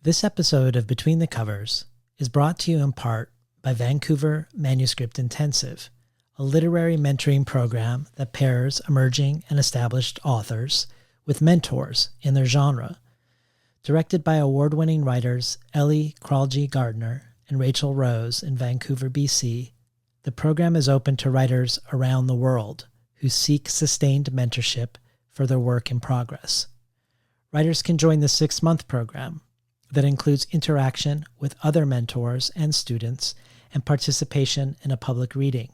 This episode of Between the Covers is brought to you in part by Vancouver Manuscript Intensive, a literary mentoring program that pairs emerging and established authors with mentors in their genre. Directed by award-winning writers Ellie Kralji-Gardner and Rachel Rose in Vancouver, BC, the program is open to writers around the world who seek sustained mentorship for their work in progress. Writers can join the 6-month program that includes interaction with other mentors and students and participation in a public reading.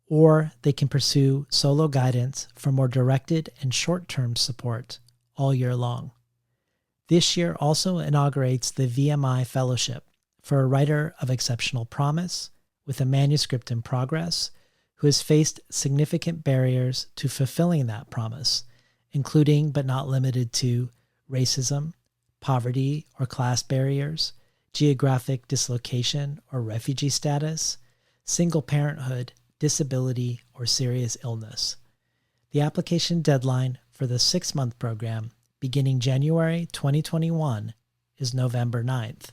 Or they can pursue solo guidance for more directed and short-term support all year long. This year also inaugurates the VMI Fellowship for a writer of exceptional promise with a manuscript in progress who has faced significant barriers to fulfilling that promise, including but not limited to racism, poverty or class barriers, geographic dislocation or refugee status, single parenthood, disability, or serious illness. The application deadline for the 6-month program beginning January 2021 is November 9th.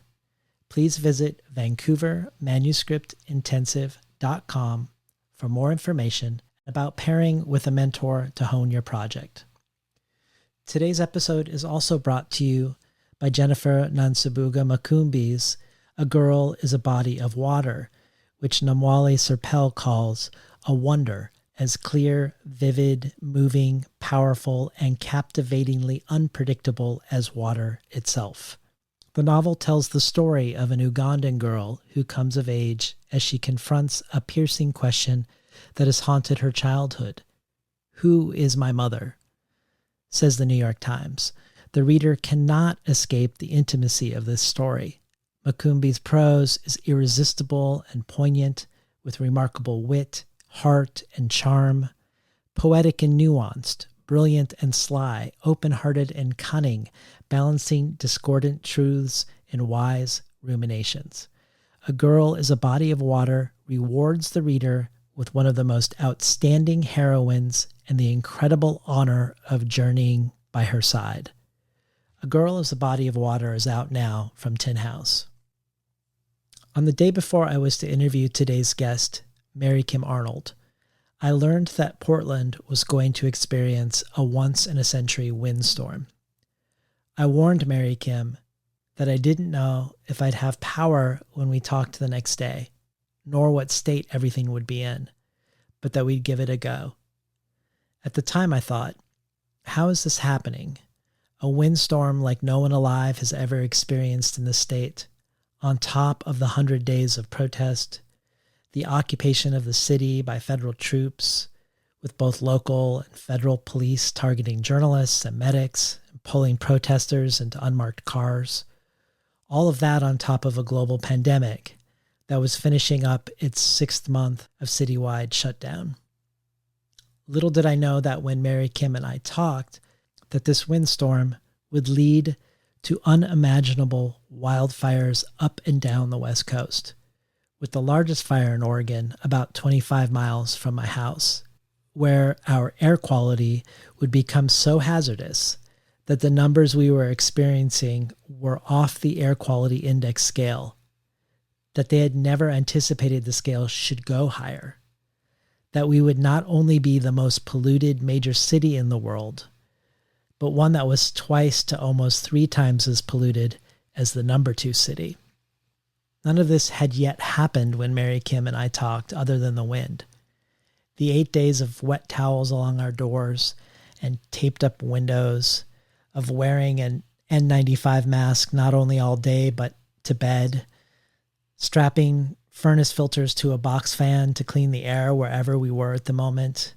Please visit vancouvermanuscriptintensive.com for more information about pairing with a mentor to hone your project. Today's episode is also brought to you by Jennifer Nansabuga Makumbi's A Girl is a Body of Water, which Namwali Serpell calls a wonder, as clear, vivid, moving, powerful, and captivatingly unpredictable as water itself. The novel tells the story of an Ugandan girl who comes of age as she confronts a piercing question that has haunted her childhood. Who is my mother? Says the New York Times. The reader cannot escape the intimacy of this story. Makumbi's prose is irresistible and poignant, with remarkable wit, heart, and charm, poetic and nuanced, brilliant and sly, open-hearted and cunning, balancing discordant truths in wise ruminations. A Girl is a Body of Water rewards the reader with one of the most outstanding heroines and the incredible honor of journeying by her side. A Girl is a Body of Water is out now from Tin House. On the day before I was to interview today's guest, Mary Kim Arnold, I learned that Portland was going to experience a once-in-a-century windstorm. I warned Mary Kim that I didn't know if I'd have power when we talked the next day, nor what state everything would be in, but that we'd give it a go. At the time I thought, how is this happening? A windstorm like no one alive has ever experienced in the state, on top of the 100 days of protest, the occupation of the city by federal troops, with both local and federal police targeting journalists and medics and pulling protesters into unmarked cars. All of that on top of a global pandemic that was finishing up its 6th month of citywide shutdown. Little did I know that when Mary Kim and I talked, that this windstorm would lead to unimaginable wildfires up and down the West Coast, with the largest fire in Oregon about 25 miles from my house, where our air quality would become so hazardous that the numbers we were experiencing were off the air quality index scale, that they had never anticipated the scale should go higher, that we would not only be the most polluted major city in the world, but one that was twice to almost 3 times as polluted as the number 2 city. None of this had yet happened when Mary Kim and I talked, other than the wind. The 8 days of wet towels along our doors and taped up windows, of wearing an N95 mask not only all day but to bed, strapping furnace filters to a box fan to clean the air wherever we were at the moment,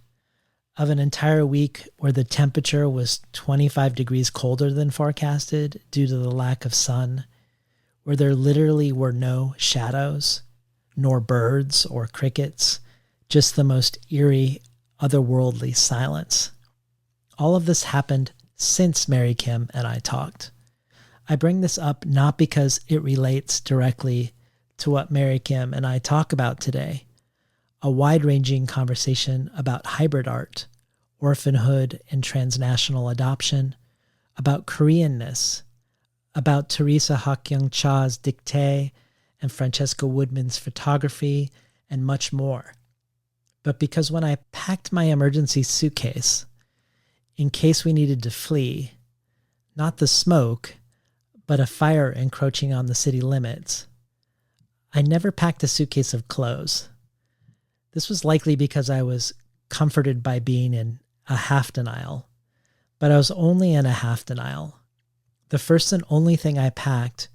of an entire week where the temperature was 25 degrees colder than forecasted due to the lack of sun, where there literally were no shadows, nor birds or crickets, just the most eerie, otherworldly silence. All of this happened since Mary Kim and I talked. I bring this up not because it relates directly to what Mary Kim and I talk about today, a wide-ranging conversation about hybrid art, orphanhood and transnational adoption, about Koreanness, about Teresa Hak-Young Cha's dictée and Francesca Woodman's photography, and much more. But because when I packed my emergency suitcase, in case we needed to flee, not the smoke, but a fire encroaching on the city limits, I never packed a suitcase of clothes. This was likely because I was comforted by being in a half denial, but I was only in a half denial. The first and only thing I packed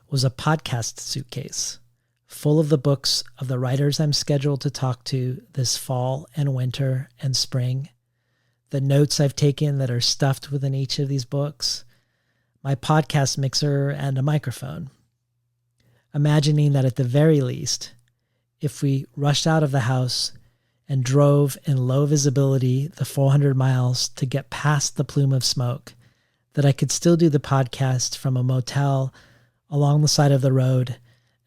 was a podcast suitcase full of the books of the writers I'm scheduled to talk to this fall and winter and spring, the notes I've taken that are stuffed within each of these books, my podcast mixer, and a microphone. Imagining that at the very least, if we rushed out of the house and drove in low visibility the 400 miles to get past the plume of smoke, that I could still do the podcast from a motel along the side of the road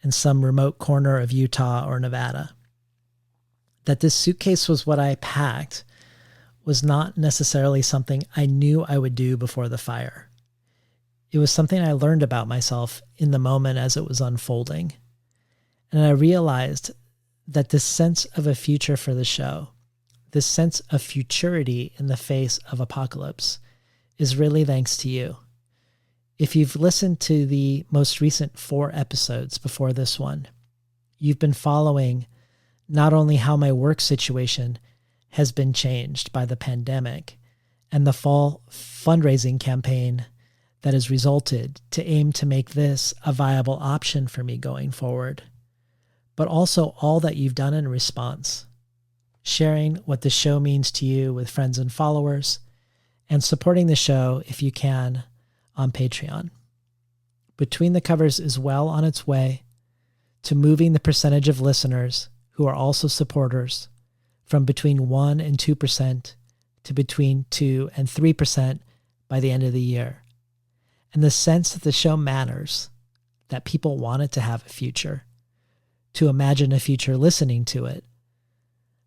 in some remote corner of Utah or Nevada. That this suitcase was what I packed was not necessarily something I knew I would do before the fire. It was something I learned about myself in the moment as it was unfolding. And I realized that this sense of a future for the show, this sense of futurity in the face of apocalypse, is really thanks to you. If you've listened to the most recent 4 episodes before this one, you've been following not only how my work situation has been changed by the pandemic and the fall fundraising campaign that has resulted to aim to make this a viable option for me going forward, but also all that you've done in response, sharing what the show means to you with friends and followers, and supporting the show if you can on Patreon. Between the Covers is well on its way to moving the percentage of listeners who are also supporters from between 1 and 2% to between 2 and 3% by the end of the year. And the sense that the show matters, that people want it to have a future, to imagine a future listening to it,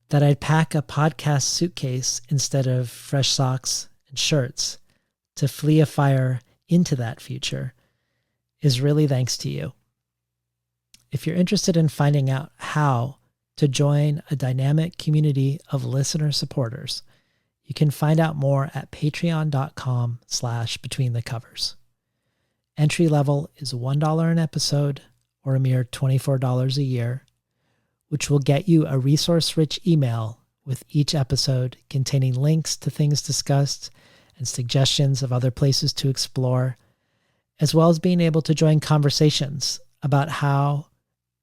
that I'd pack a podcast suitcase instead of fresh socks and shirts to flee a fire into that future, is really thanks to you. If you're interested in finding out how to join a dynamic community of listener supporters, you can find out more at patreon.com/betweenthecovers. Entry level is $1 an episode, or a mere $24 a year, which will get you a resource-rich email with each episode containing links to things discussed and suggestions of other places to explore, as well as being able to join conversations about how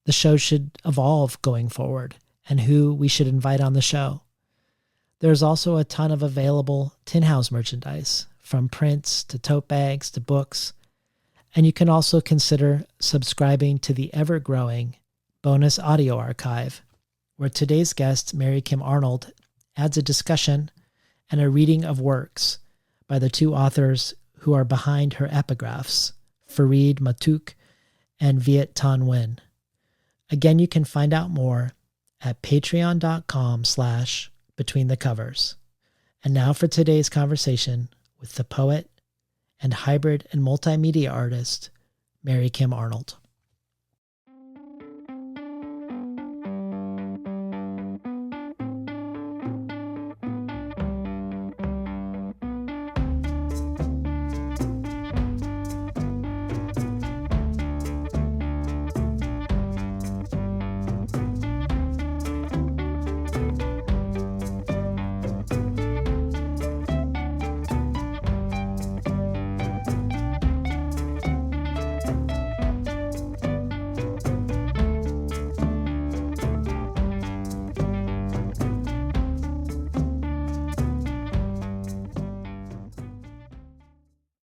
the show should evolve going forward and who we should invite on the show. There's also a ton of available Tin House merchandise, from prints to tote bags to books. And you can also consider subscribing to the ever-growing bonus audio archive, where today's guest, Mary Kim Arnold, adds a discussion and a reading of works by the 2 authors who are behind her epigraphs, Fareed Matuk and Viet Thanh Nguyen. Again, you can find out more at patreon.com/betweenthecovers. And now for today's conversation with the poet and hybrid and multimedia artist, Mary Kim Arnold.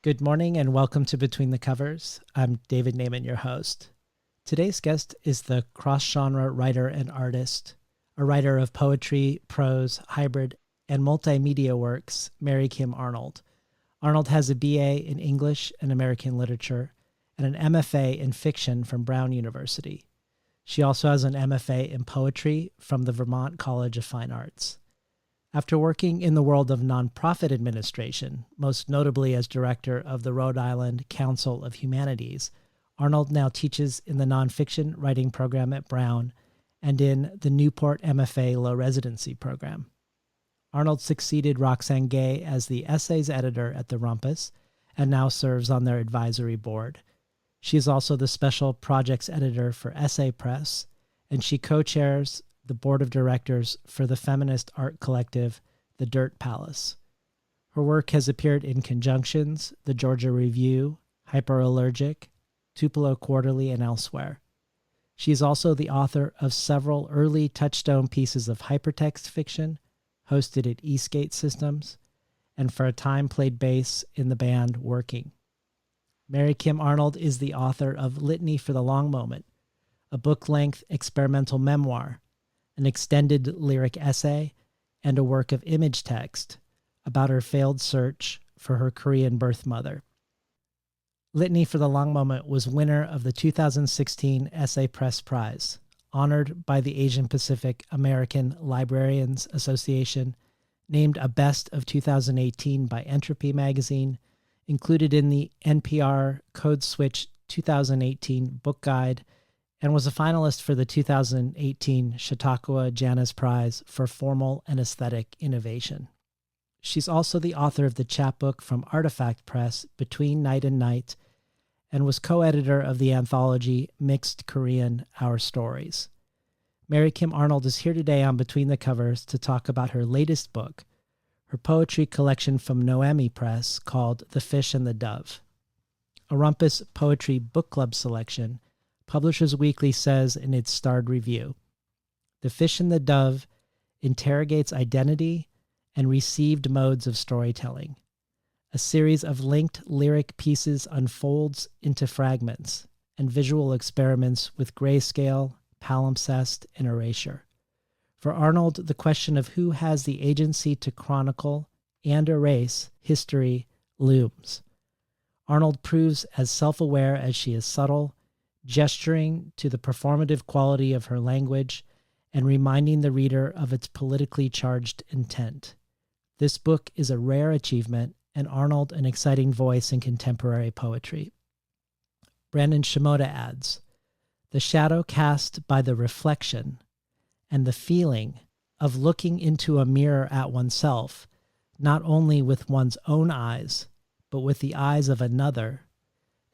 Good morning and welcome to Between the Covers. I'm David Naiman, your host. Today's guest is the cross-genre writer and artist, a writer of poetry, prose, hybrid, and multimedia works, Mary Kim Arnold. Arnold has a BA in English and American Literature and an MFA in Fiction from Brown University. She also has an MFA in Poetry from the Vermont College of Fine Arts. After working in the world of nonprofit administration, most notably as director of the Rhode Island Council of Humanities, Arnold now teaches in the nonfiction writing program at Brown and in the Newport MFA Low Residency program. Arnold succeeded Roxane Gay as the essays editor at the Rumpus and now serves on their advisory board. She is also the special projects editor for Essay Press, and she co-chairs the board of directors for the feminist art collective, The Dirt Palace. Her work has appeared in Conjunctions, The Georgia Review, Hyperallergic, Tupelo Quarterly, and elsewhere. She is also the author of several early touchstone pieces of hypertext fiction, hosted at Eastgate Systems, and for a time played bass in the band Working. Mary Kim Arnold is the author of Litany for the Long Moment, a book-length experimental memoir, an extended lyric essay, and a work of image text about her failed search for her Korean birth mother. Litany for the Long Moment was winner of the 2016 Essay Press Prize, honored by the Asian Pacific American Librarians Association, named a Best of 2018 by Entropy magazine, included in the NPR Code Switch 2018 book guide, and was a finalist for the 2018 Chautauqua Janus Prize for Formal and Aesthetic Innovation. She's also the author of the chapbook from Artifact Press, Between Night and Night, and was co-editor of the anthology Mixed Korean Our Stories. Mary Kim Arnold is here today on Between the Covers to talk about her latest book, her poetry collection from Noemi Press called The Fish and the Dove. A Rumpus Poetry Book Club selection, Publishers Weekly says in its starred review, The Fish and the Dove interrogates identity and received modes of storytelling. A series of linked lyric pieces unfolds into fragments and visual experiments with grayscale, palimpsest, and erasure. For Arnold, the question of who has the agency to chronicle and erase history looms. Arnold proves as self-aware as she is subtle, gesturing to the performative quality of her language and reminding the reader of its politically charged intent. This book is a rare achievement, and Arnold an exciting voice in contemporary poetry. Brandon Shimoda adds, the shadow cast by the reflection and the feeling of looking into a mirror at oneself, not only with one's own eyes, but with the eyes of another,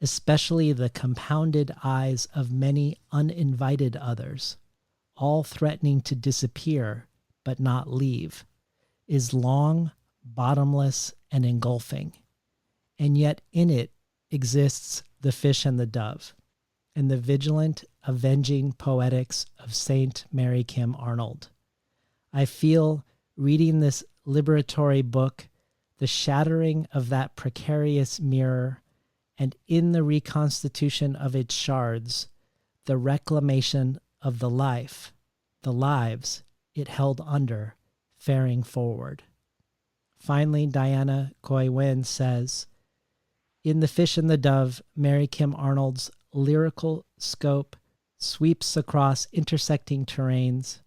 especially the compounded eyes of many uninvited others, all threatening to disappear but not leave, is long, bottomless, and engulfing. And yet in it exists the fish and the dove, and the vigilant, avenging poetics of Saint Mary Kim Arnold. I feel, reading this liberatory book, the shattering of that precarious mirror, and in the reconstitution of its shards, the reclamation of the life, the lives it held under, faring forward. Finally, Diana Khoi Nguyen says, in The Fish and the Dove, Mary Kim Arnold's lyrical scope sweeps across intersecting terrains,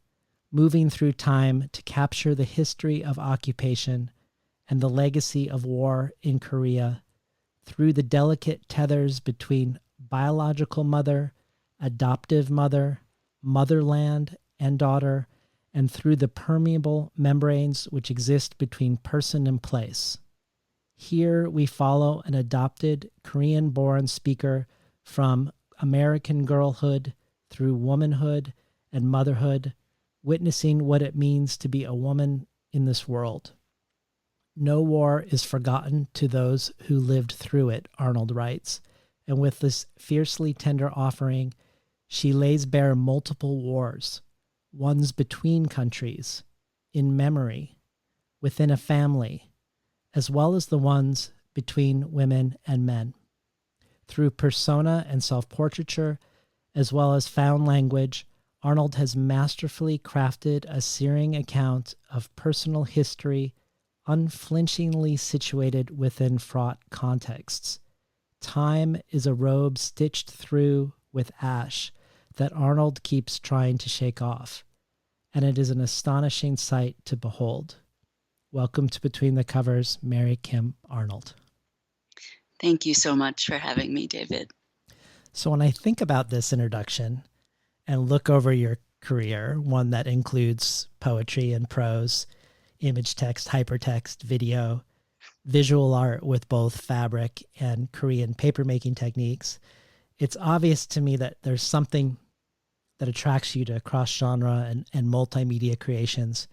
moving through time to capture the history of occupation and the legacy of war in Korea through the delicate tethers between biological mother, adoptive mother, motherland, and daughter, and through the permeable membranes which exist between person and place. Here we follow an adopted Korean-born speaker from American girlhood through womanhood and motherhood, witnessing what it means to be a woman in this world. No war is forgotten to those who lived through it, Arnold writes, and with this fiercely tender offering, she lays bare multiple wars, ones between countries, in memory, within a family, as well as the ones between women and men. Through persona and self-portraiture, as well as found language, Arnold has masterfully crafted a searing account of personal history, unflinchingly situated within fraught contexts. Time is a robe stitched through with ash that Arnold keeps trying to shake off, and it is an astonishing sight to behold. Welcome to Between the Covers, Mary Kim Arnold. Thank you so much for having me, David. So when I think about this introduction and look over your career, one that includes poetry and prose, image text, hypertext, video, visual art with both fabric and Korean papermaking techniques, it's obvious to me that there's something that attracts you to cross-genre and multimedia creations.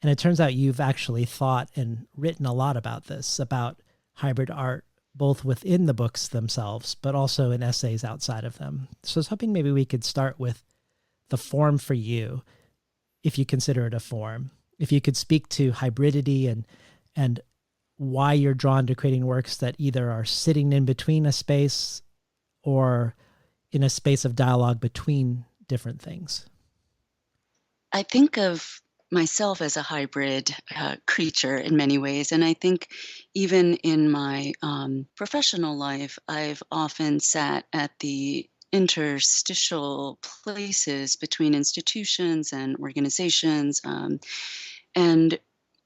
And it turns out you've actually thought and written a lot about this, about hybrid art, both within the books themselves, but also in essays outside of them. So I was hoping maybe we could start with the form for you, if you consider it a form. If you could speak to hybridity and why you're drawn to creating works that either are sitting in between a space or in a space of dialogue between different things. I think of myself as a hybrid creature in many ways, and I think even in my professional life, I've often sat at the interstitial places between institutions and organizations. And,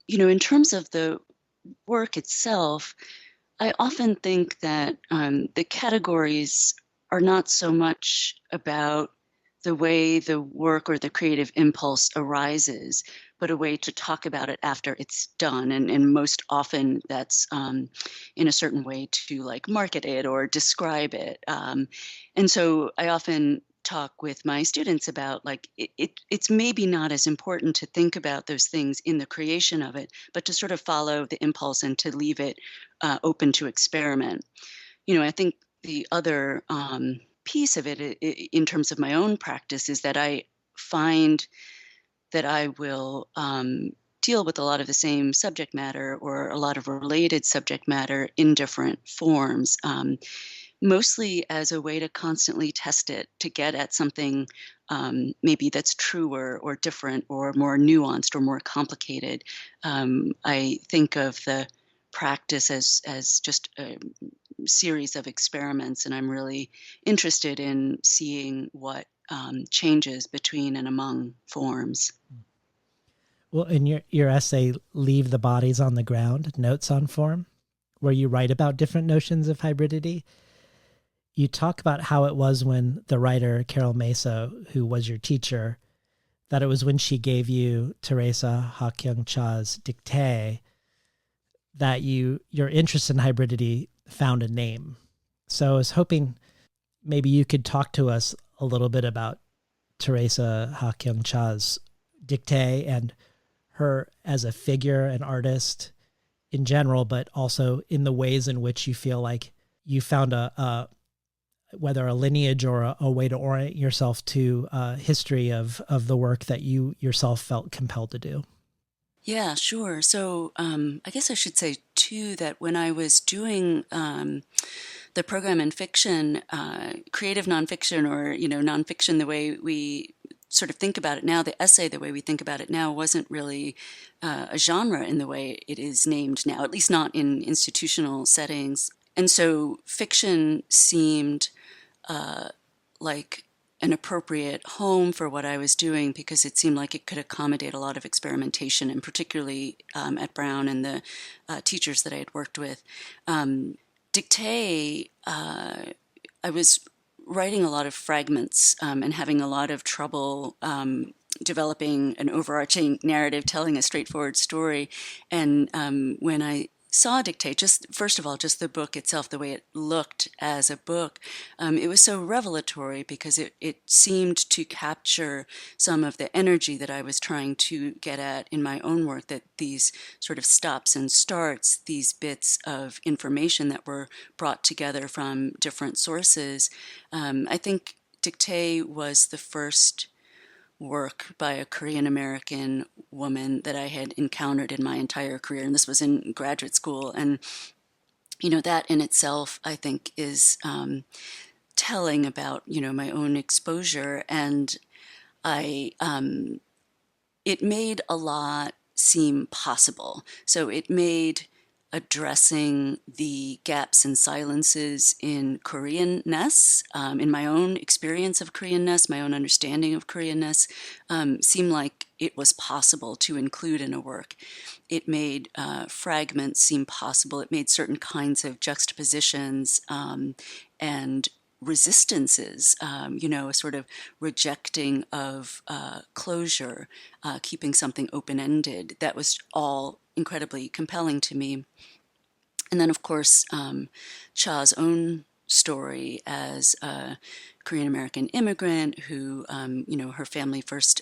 in terms of the work itself, I often think that the categories are not so much about the way the work or the creative impulse arises, but a way to talk about it after it's done. And most often that's in a certain way to like market it or describe it. And so I often talk with my students about like it's maybe not as important to think about those things in the creation of it, but to sort of follow the impulse and to leave it open to experiment. I think the other piece of it in terms of my own practice is that I find that I will deal with a lot of the same subject matter or a lot of related subject matter in different forms, mostly as a way to constantly test it, to get at something maybe that's truer or different or more nuanced or more complicated. I think of the practice as just a series of experiments, and I'm really interested in seeing what changes between and among forms. Well, in your essay, Leave the Bodies on the Ground, Notes on Form, where you write about different notions of hybridity, you talk about how it was when the writer Carol Meso, who was your teacher, that it was when she gave you Teresa Ha Kyung Cha's dictee that your interest in hybridity found a name. So I was hoping maybe you could talk to us a little bit about Teresa Ha Kyung Cha's dictee and her as a figure, an artist in general, but also in the ways in which you feel like you found whether a lineage or a way to orient yourself to history of the work that you yourself felt compelled to do. Yeah, sure. So I guess I should say too that when I was doing the program in fiction, creative nonfiction, or nonfiction the way we sort of think about it now, the essay the way we think about it now wasn't really a genre in the way it is named now, at least not in institutional settings. And so fiction seemed like an appropriate home for what I was doing because it seemed like it could accommodate a lot of experimentation, and particularly at Brown and the teachers that I had worked with. Dictee, I was writing a lot of fragments and having a lot of trouble developing an overarching narrative, telling a straightforward story. And when I saw Dictee, just first of all, just the book itself, the way it looked as a book, it was so revelatory because it seemed to capture some of the energy that I was trying to get at in my own work, that these sort of stops and starts, these bits of information that were brought together from different sources. I think Dictee was the first work by a Korean American woman that I had encountered in my entire career. And this was in graduate school. And, that in itself, I think, is telling about, my own exposure. And it made a lot seem possible. So it made addressing the gaps and silences in Koreanness, in my own experience of Koreanness, my own understanding of Koreanness, seem like it was possible to include in a work. It made fragments seem possible. It made certain kinds of juxtapositions and resistances, a sort of rejecting of closure, keeping something open-ended. That was all incredibly compelling to me. And then, of course, Cha's own story as a Korean American immigrant who, her family first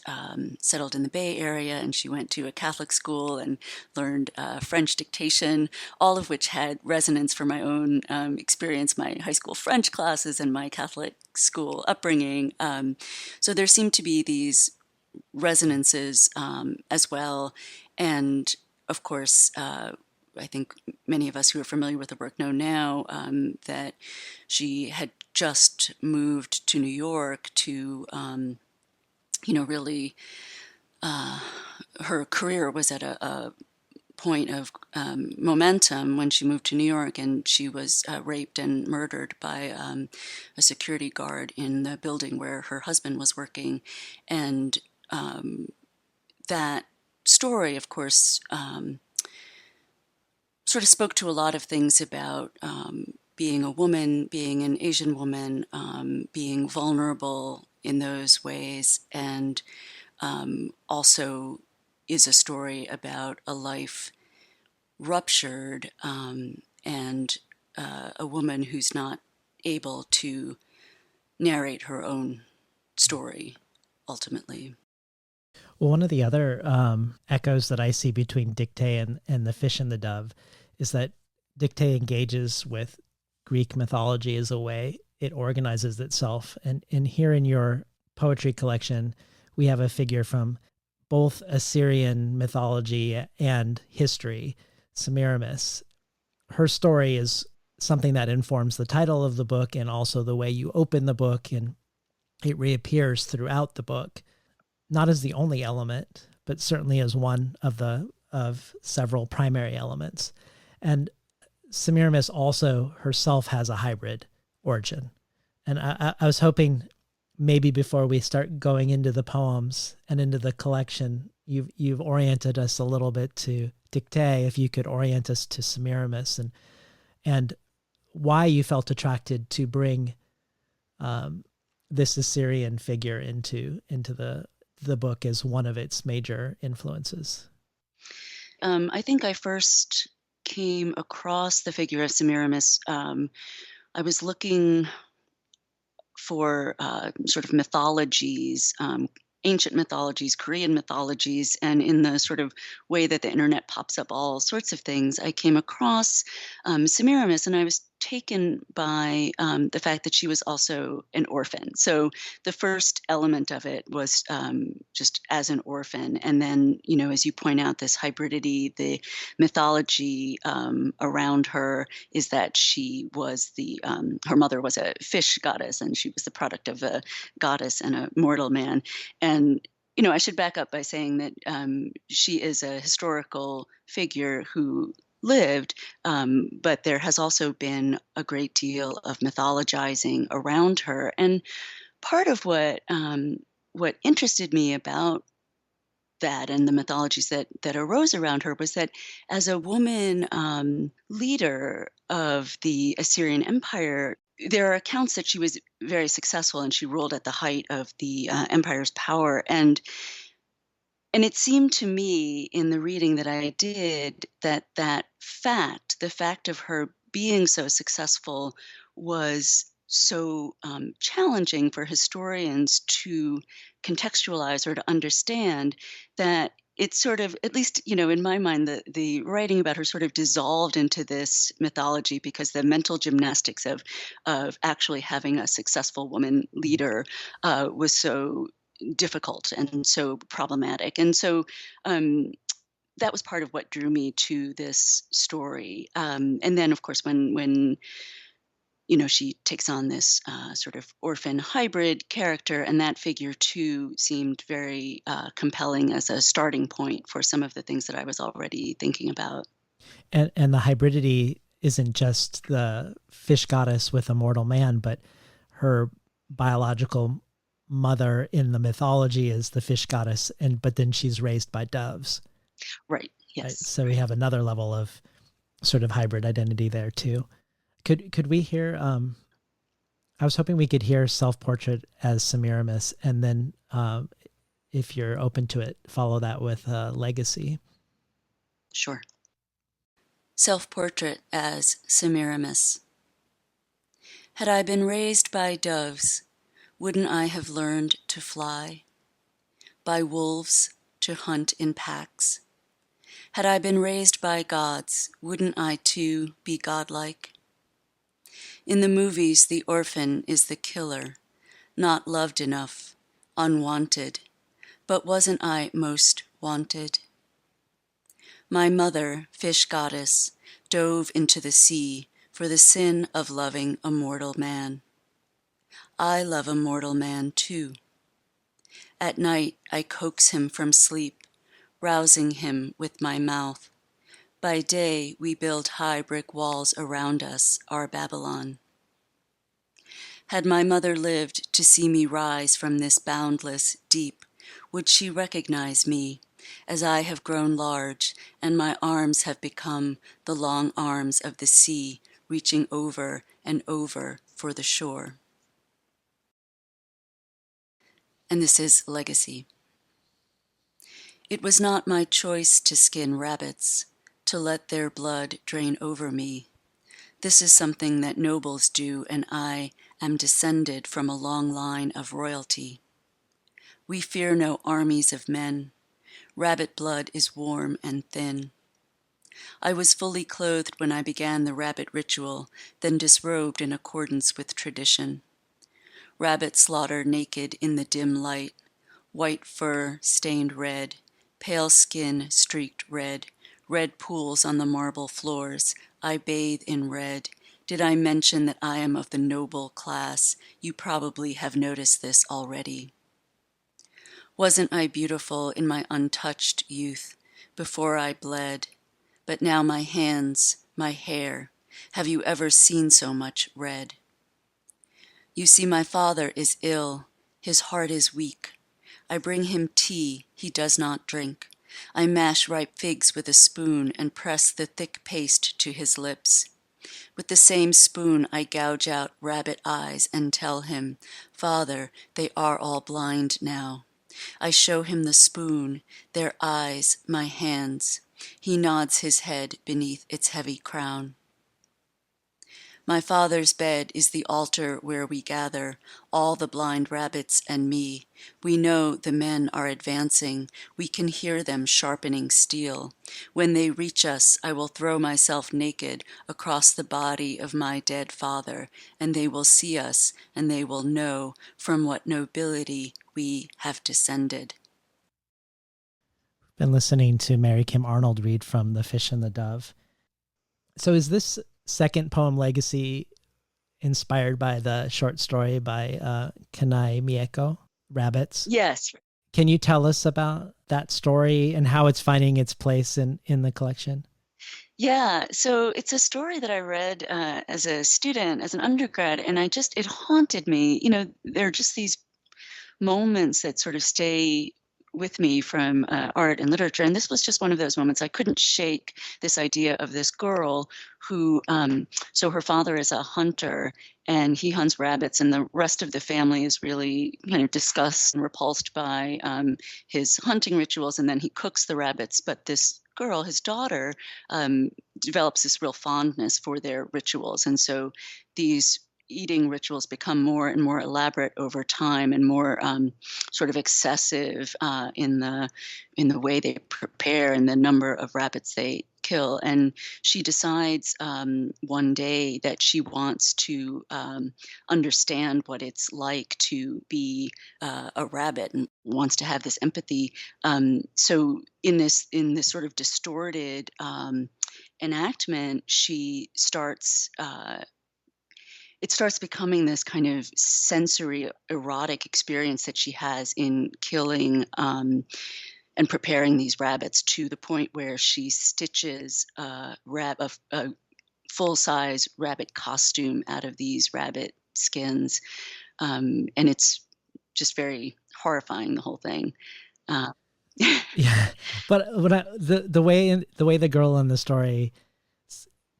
settled in the Bay Area, and she went to a Catholic school and learned French dictation, all of which had resonance for my own experience, my high school French classes and my Catholic school upbringing. So there seemed to be these resonances as well. And of course, I think many of us who are familiar with the work know now that she had just moved to New York to, really, her career was at a point of momentum when she moved to New York, and she was raped and murdered by a security guard in the building where her husband was working. And that story, of course, sort of spoke to a lot of things about being a woman, being an Asian woman, being vulnerable in those ways, and also is a story about a life ruptured and a woman who's not able to narrate her own story ultimately. Well, one of the other echoes that I see between Dictée and The Fish and the Dove is that Dictée engages with Greek mythology as a way it organizes itself. And here in your poetry collection, we have a figure from both Assyrian mythology and history, Semiramis. Her story is something that informs the title of the book and also the way you open the book, and it reappears throughout the book, not as the only element, but certainly as one of several primary elements. And Semiramis also herself has a hybrid origin. And I was hoping maybe before we start going into the poems and into the collection, you've oriented us a little bit to Dictée, if you could orient us to Semiramis and why you felt attracted to bring this Assyrian figure into the book as one of its major influences. I think I first came across the figure of Semiramis. I was looking for sort of mythologies, ancient mythologies, Korean mythologies, and in the sort of way that the internet pops up all sorts of things, I came across Semiramis, and I was taken by the fact that she was also an orphan. So the first element of it was just as an orphan. And then, as you point out, this hybridity, the mythology around her is that she was her mother was a fish goddess, and she was the product of a goddess and a mortal man. And I should back up by saying that she is a historical figure who lived, but there has also been a great deal of mythologizing around her. And part of what interested me about that and the mythologies that arose around her was that as a woman leader of the Assyrian Empire, there are accounts that she was very successful and she ruled at the height of the empire's power. And it seemed to me in the reading that I did that the fact of her being so successful was so challenging for historians to contextualize or to understand, that it's sort of, at least, in my mind, the writing about her sort of dissolved into this mythology because the mental gymnastics of actually having a successful woman leader was so difficult and so problematic. And so that was part of what drew me to this story. And then, of course, when she takes on this sort of orphan hybrid character, and that figure too seemed very compelling as a starting point for some of the things that I was already thinking about. And the hybridity isn't just the fish goddess with a mortal man, but her biological mother in the mythology is the fish goddess, but then she's raised by doves. Right. Right? Yes. So we have another level of sort of hybrid identity there too. Could we hear? I was hoping we could hear self-portrait as Semiramis, and then if you're open to it, follow that with legacy. Sure. Self-portrait as Semiramis. Had I been raised by doves, wouldn't I have learned to fly? By wolves to hunt in packs? Had I been raised by gods, wouldn't I too be godlike? In the movies, the orphan is the killer, not loved enough, unwanted. But wasn't I most wanted? My mother, fish goddess, dove into the sea for the sin of loving a mortal man. I love a mortal man too. At night I coax him from sleep, rousing him with my mouth. By day we build high brick walls around us, our Babylon. Had my mother lived to see me rise from this boundless deep, would she recognize me as I have grown large and my arms have become the long arms of the sea, reaching over and over for the shore? And this is legacy. It was not my choice to skin rabbits, to let their blood drain over me. This is something that nobles do, and I am descended from a long line of royalty. We fear no armies of men. Rabbit blood is warm and thin. I was fully clothed when I began the rabbit ritual, then disrobed in accordance with tradition. Rabbit slaughter naked in the dim light, white fur stained red, pale skin streaked red, red pools on the marble floors. I bathe in red. Did I mention that I am of the noble class? You probably have noticed this already. Wasn't I beautiful in my untouched youth, before I bled? But now my hands, my hair, have you ever seen so much red? You see, my father is ill, his heart is weak. I bring him tea, he does not drink. I mash ripe figs with a spoon and press the thick paste to his lips. With the same spoon I gouge out rabbit eyes and tell him, Father, they are all blind now. I show him the spoon, their eyes, my hands. He nods his head beneath its heavy crown. My father's bed is the altar where we gather, all the blind rabbits and me. We know the men are advancing. We can hear them sharpening steel. When they reach us, I will throw myself naked across the body of my dead father, and they will see us, and they will know from what nobility we have descended. Been listening to Mary Kim Arnold read from The Fish and the Dove. So is this second poem, Legacy, inspired by the short story by Kanai Mieko, Rabbits? Yes. Can you tell us about that story and how it's finding its place in the collection? Yeah, so it's a story that I read as a student, as an undergrad, and it haunted me. There are just these moments that sort of stay with me from art and literature. And this was just one of those moments. I couldn't shake this idea of this girl who, so her father is a hunter and he hunts rabbits, and the rest of the family is really kind of disgusted and repulsed by his hunting rituals. And then he cooks the rabbits. But this girl, his daughter, develops this real fondness for their rituals. And so these eating rituals become more and more elaborate over time and more sort of excessive in the way they prepare and the number of rabbits they kill. And she decides one day that she wants to understand what it's like to be a rabbit and wants to have this empathy. So in this sort of distorted enactment, she starts it starts becoming this kind of sensory erotic experience that she has in killing and preparing these rabbits, to the point where she stitches a full-size rabbit costume out of these rabbit skins. And it's just very horrifying, the whole thing. Uh, Yeah, but the way the girl in the story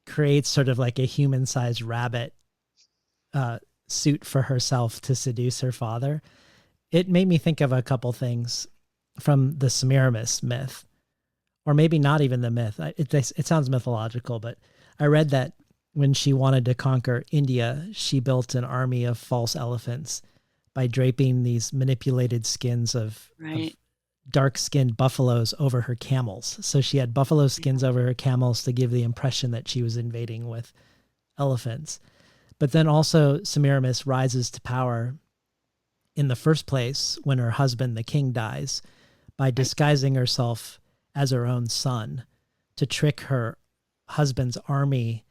creates sort of like a human-sized rabbit uh, suit for herself to seduce her father, it made me think of a couple things from the Semiramis myth, or maybe not even the myth. It sounds mythological, but I read that when she wanted to conquer India, she built an army of false elephants by draping these manipulated skins of right. dark-skinned buffaloes over her camels. So she had buffalo skins over her camels to give the impression that she was invading with elephants. But then also Semiramis rises to power in the first place when her husband, the king, dies by Right. disguising herself as her own son to trick her husband's army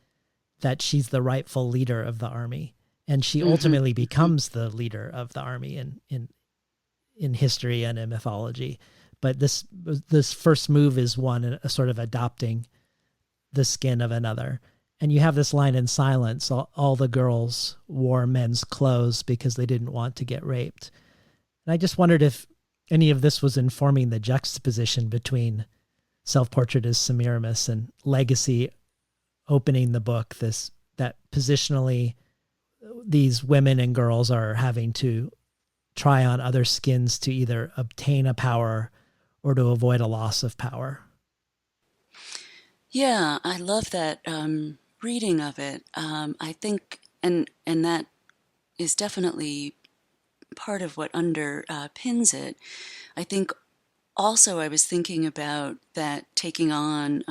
that she's the rightful leader of the army. And she Mhm, ultimately mhm. becomes the leader of the army in history and in mythology. But this first move is one, a sort of adopting the skin of another. And you have this line in Silence, all the girls wore men's clothes because they didn't want to get raped. And I just wondered if any of this was informing the juxtaposition between Self-Portrait as Semiramis and Legacy opening the book, this that positionally these women and girls are having to try on other skins to either obtain a power or to avoid a loss of power. Yeah, I love that, reading of it. I think and that is definitely part of what underpins it. I think also I was thinking about that taking on,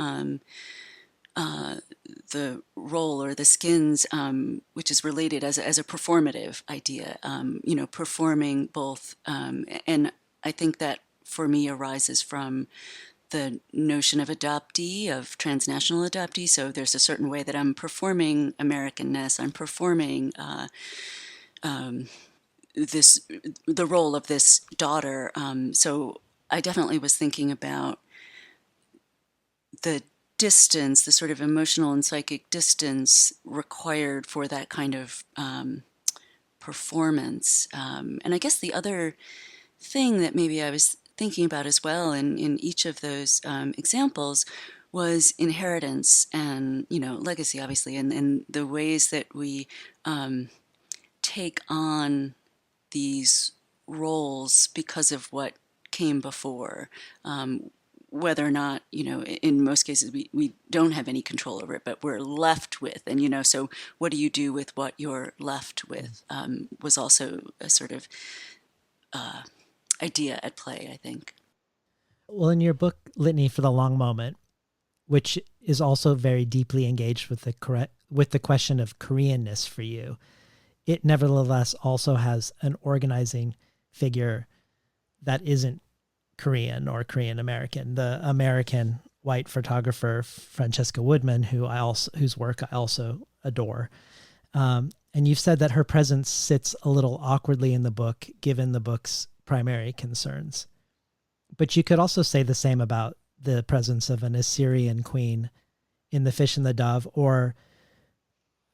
uh, the role or the skins, which is related as a performative idea, performing both. And I think that for me arises from the notion of adoptee, of transnational adoptee. So there's a certain way that I'm performing Americanness, I'm performing this, the role of this daughter. So I definitely was thinking about the distance, the sort of emotional and psychic distance required for that kind of performance. And I guess the other thing that maybe I was thinking about as well in each of those examples was inheritance and, legacy, obviously, and the ways that we take on these roles because of what came before. Whether or not, in most cases we don't have any control over it, but we're left with, and so what do you do with what you're left with, was also a sort of idea at play, I think. Well, in your book, Litany for the Long Moment, which is also very deeply engaged with the question of Koreanness for you, it nevertheless also has an organizing figure that isn't Korean or Korean American. The American white photographer Francesca Woodman, whose work I also adore. And you've said that her presence sits a little awkwardly in the book, given the book's primary concerns. But you could also say the same about the presence of an Assyrian queen in The Fish and the Dove, or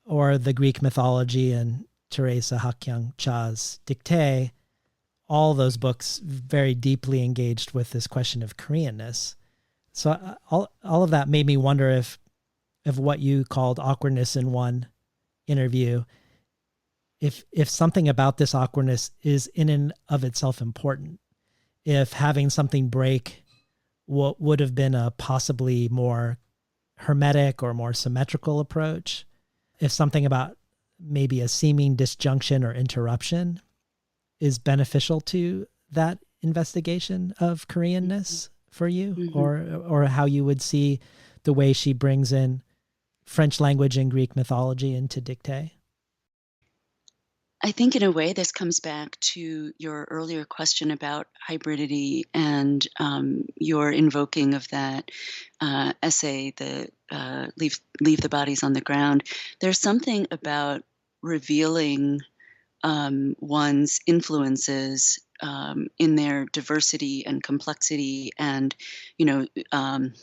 the Greek mythology and Teresa Hakyung Cha's Dictée. All those books very deeply engaged with this question of Koreanness. So all of that made me wonder if what you called awkwardness in one interview, if something about this awkwardness is in and of itself important. If having something break what would have been a possibly more hermetic or more symmetrical approach, if something about maybe a seeming disjunction or interruption is beneficial to that investigation of Koreanness for you, Hmm. or how you would see the way she brings in French language and Greek mythology into Dictée. I think in a way this comes back to your earlier question about hybridity and your invoking of that essay, the leave the bodies on the ground. There's something about revealing one's influences in their diversity and complexity, and you know, um,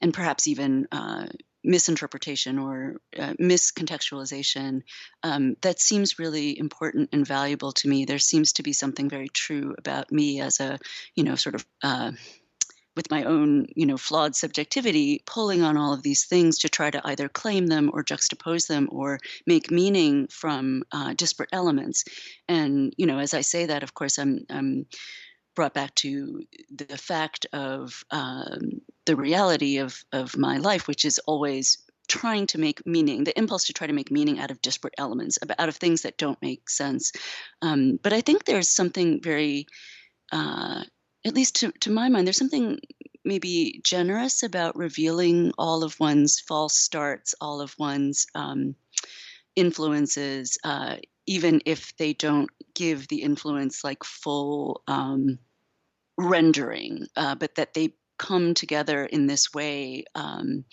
and perhaps even misinterpretation or miscontextualization, that seems really important and valuable to me. There seems to be something very true about me as a, sort of with my own, flawed subjectivity, pulling on all of these things to try to either claim them or juxtapose them or make meaning from disparate elements. And, as I say that, of course, I'm brought back to the fact of the reality of my life, which is always trying to make meaning, the impulse to try to make meaning out of disparate elements, out of things that don't make sense. But I think there's something very, at least to my mind, there's something maybe generous about revealing all of one's false starts, all of one's influences, even if they don't give the influence like full rendering, but that they come together in this way, and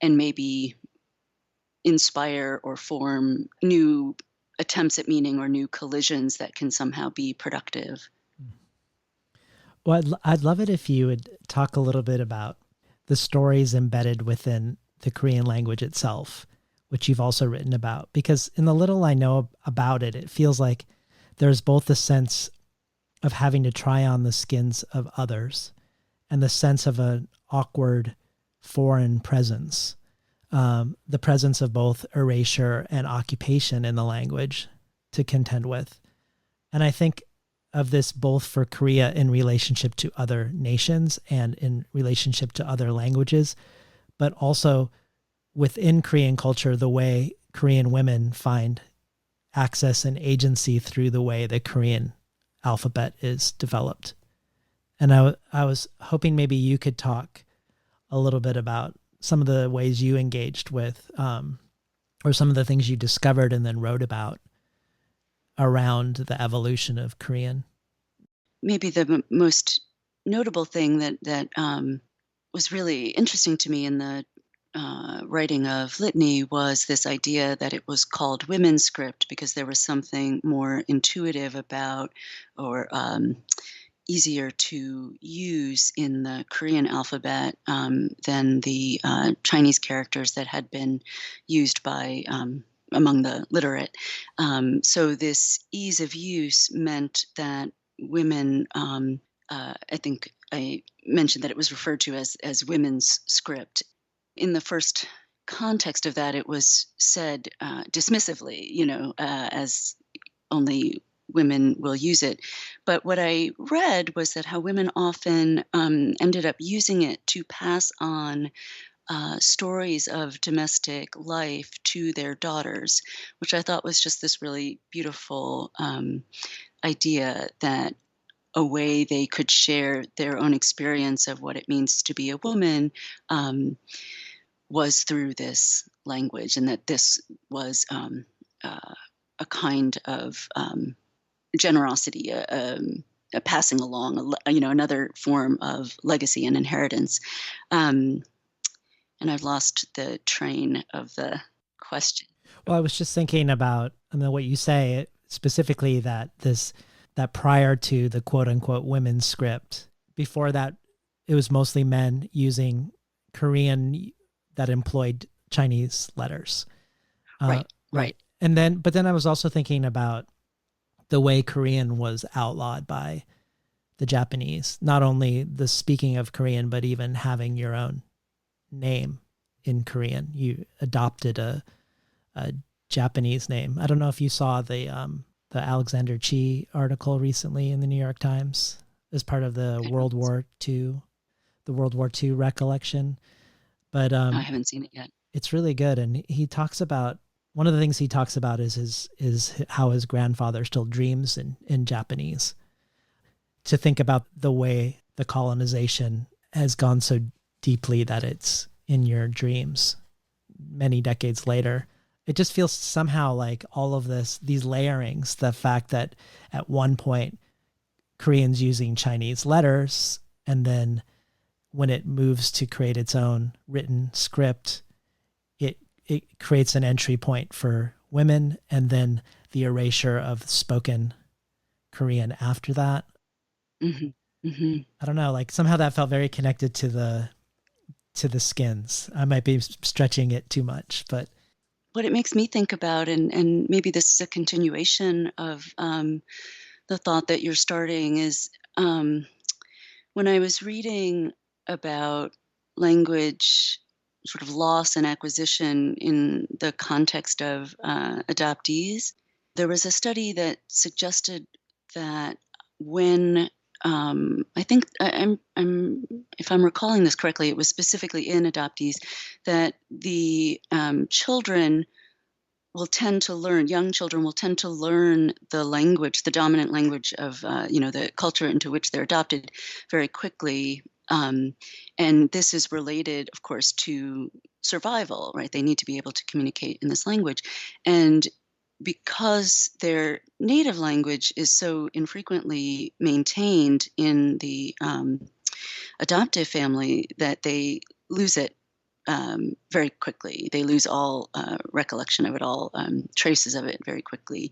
maybe inspire or form new attempts at meaning or new collisions that can somehow be productive. Well, I'd love it if you would talk a little bit about the stories embedded within the Korean language itself, which you've also written about, because in the little I know about it, it feels like there's both a sense of having to try on the skins of others and the sense of an awkward foreign presence, the presence of both erasure and occupation in the language to contend with. And I think of this both for Korea in relationship to other nations and in relationship to other languages, but also within Korean culture, the way Korean women find access and agency through the way the Korean alphabet is developed. And I was hoping maybe you could talk a little bit about some of the ways you engaged with, or some of the things you discovered and then wrote about around the evolution of Korean. Maybe the most notable thing that was really interesting to me in the writing of Litany was this idea that it was called women's script because there was something more intuitive about, or easier to use in the Korean alphabet than the Chinese characters that had been used by among the literate. So this ease of use meant that women, I think I mentioned that it was referred to as women's script. In the first context of that, it was said dismissively, as only women will use it. But what I read was that how women often ended up using it to pass on stories of domestic life to their daughters, which I thought was just this really beautiful idea that a way they could share their own experience of what it means to be a woman was through this language, and that this was a kind of generosity, a passing along, another form of legacy and inheritance. And I've lost the train of the question. Well, I was just thinking about, what you say specifically that prior to the quote unquote women's script, before that, it was mostly men using Korean that employed Chinese letters. Right. But then I was also thinking about the way Korean was outlawed by the Japanese, not only the speaking of Korean, but even having your own name in Korean. You adopted a Japanese name. I don't know if you saw the Alexander Chi article recently in the New York Times as part of the World War II recollection. But I haven't seen it yet. It's really good. And he talks about, one of the things he talks about is how his grandfather still dreams in Japanese. To think about the way the colonization has gone so deeply that it's in your dreams many decades later. It just feels somehow like all of these layerings, the fact that at one point Korean's using Chinese letters, and then when it moves to create its own written script, it creates an entry point for women, and then the erasure of spoken Korean after that. Mm-hmm. Mm-hmm. I don't know, like somehow that felt very connected to to the skins. I might be stretching it too much, but what it makes me think about, and maybe this is a continuation of the thought that you're starting, is when I was reading about language sort of loss and acquisition in the context of adoptees, there was a study that suggested that when I think if I'm recalling this correctly, it was specifically in adoptees that the children will tend to learn, young children will tend to learn the language, the dominant language of, the culture into which they're adopted very quickly. And this is related, of course, to survival, right? They need to be able to communicate in this language. And because their native language is so infrequently maintained in the adoptive family, that they lose it very quickly. They lose all recollection of it, all traces of it very quickly.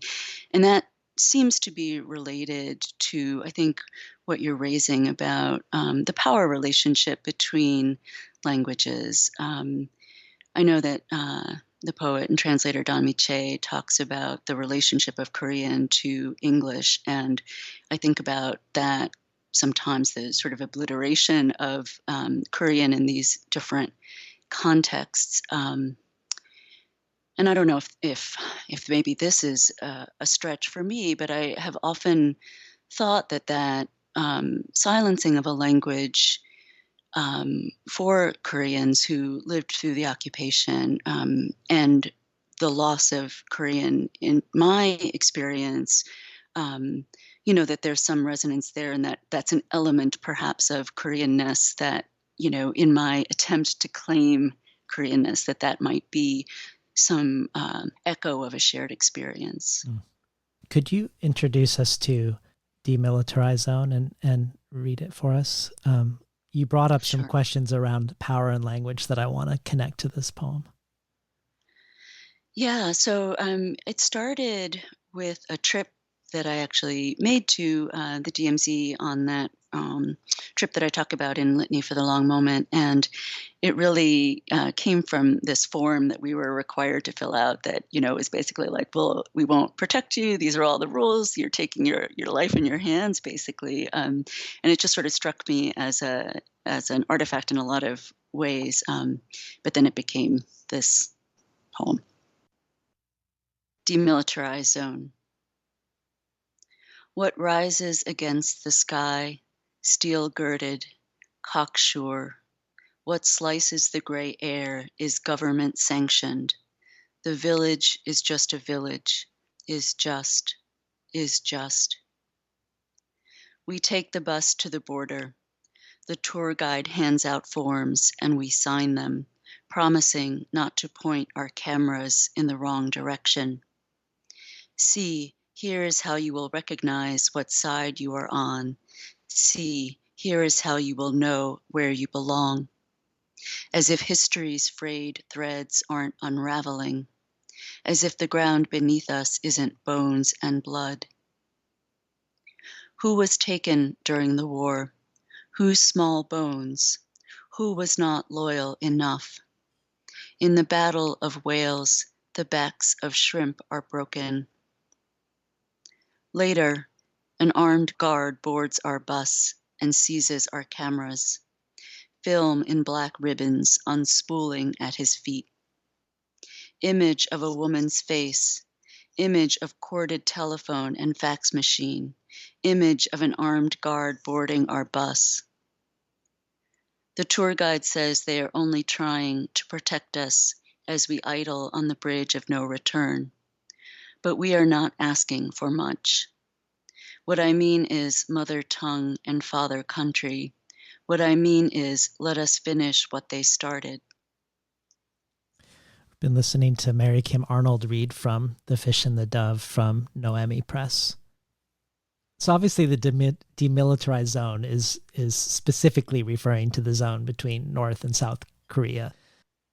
And that seems to be related to, I think, what you're raising about the power relationship between languages. I know that the poet and translator Don Miche talks about the relationship of Korean to English, and I think about that sometimes, the sort of obliteration of Korean in these different contexts. And I don't know if maybe this is a stretch for me, but I have often thought that silencing of a language for Koreans who lived through the occupation, and the loss of Korean, in my experience, that there's some resonance there, and that's an element perhaps of Koreanness that, in my attempt to claim Koreanness, that might be some echo of a shared experience. Could you introduce us to Demilitarized Zone and read it for us? You brought up some questions around power and language that I want to connect to this poem. Yeah, so it started with a trip that I actually made to the DMZ on that trip that I talk about in Litany for the Long Moment. And it really came from this form that we were required to fill out that, is basically like, well, we won't protect you. These are all the rules. You're taking your life in your hands, basically. And it just sort of struck me as an artifact in a lot of ways. But then it became this poem. Demilitarized Zone. What rises against the sky, steel-girded, cocksure, what slices the gray air is government-sanctioned. The village is just a village, is just. We take the bus to the border. The tour guide hands out forms and we sign them, promising not to point our cameras in the wrong direction. See, here is how you will recognize what side you are on. See, here is how you will know where you belong. As if history's frayed threads aren't unraveling. As if the ground beneath us isn't bones and blood. Who was taken during the war? Whose small bones? Who was not loyal enough? In the Battle of Whales, the backs of shrimp are broken. Later, an armed guard boards our bus and seizes our cameras. Film in black ribbons unspooling at his feet. Image of a woman's face. Image of corded telephone and fax machine. Image of an armed guard boarding our bus. The tour guide says they are only trying to protect us as we idle on the bridge of no return. But we are not asking for much. What I mean is mother tongue and father country. What I mean is let us finish what they started. I've been listening to Mary Kim Arnold read from The Fish and the Dove from Noemi Press. So obviously the demilitarized zone is specifically referring to the zone between North and South Korea,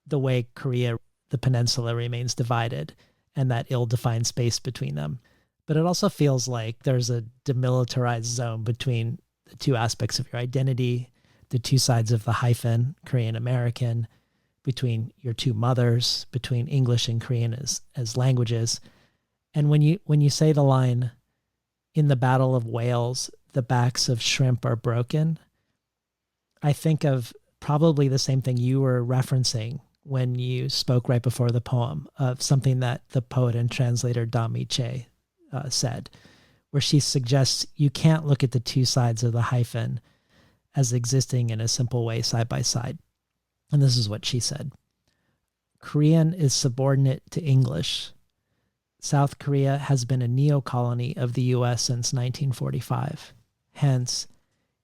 the way Korea, the peninsula, remains divided, and that ill-defined space between them. But it also feels like there's a demilitarized zone between the two aspects of your identity, the two sides of the hyphen, Korean American, between your two mothers, between English and Korean as languages. And when you say the line, in the Battle of Whales, the backs of shrimp are broken, I think of probably the same thing you were referencing when you spoke right before the poem, of something that the poet and translator Dami Che said, where she suggests you can't look at the two sides of the hyphen as existing in a simple way side by side. And this is what she said. Korean is subordinate to English. South Korea has been a neo-colony of the U.S. since 1945. Hence,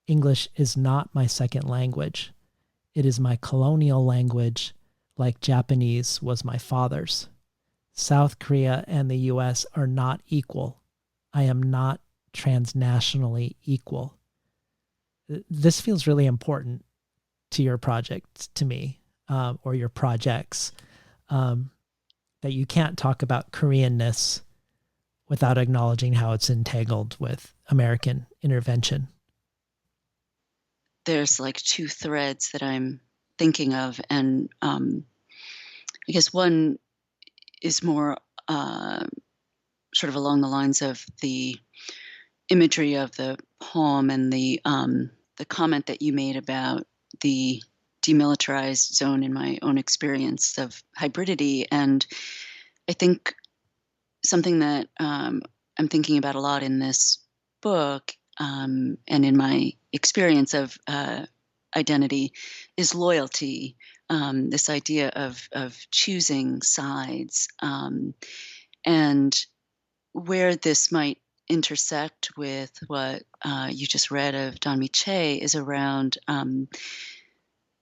English is not my second language. It is my colonial language, like Japanese was my father's. South Korea and the U.S. are not equal. I am not transnationally equal. This feels really important to your project, to me, or your projects, that you can't talk about Koreanness without acknowledging how it's entangled with American intervention. There's like two threads that I'm thinking of, and I guess one is more sort of along the lines of the imagery of the poem and the comment that you made about the demilitarized zone in my own experience of hybridity. And I think something that I'm thinking about a lot in this book, and in my experience of identity, is loyalty. This idea of choosing sides, and where this might intersect with what you just read of Don Che is around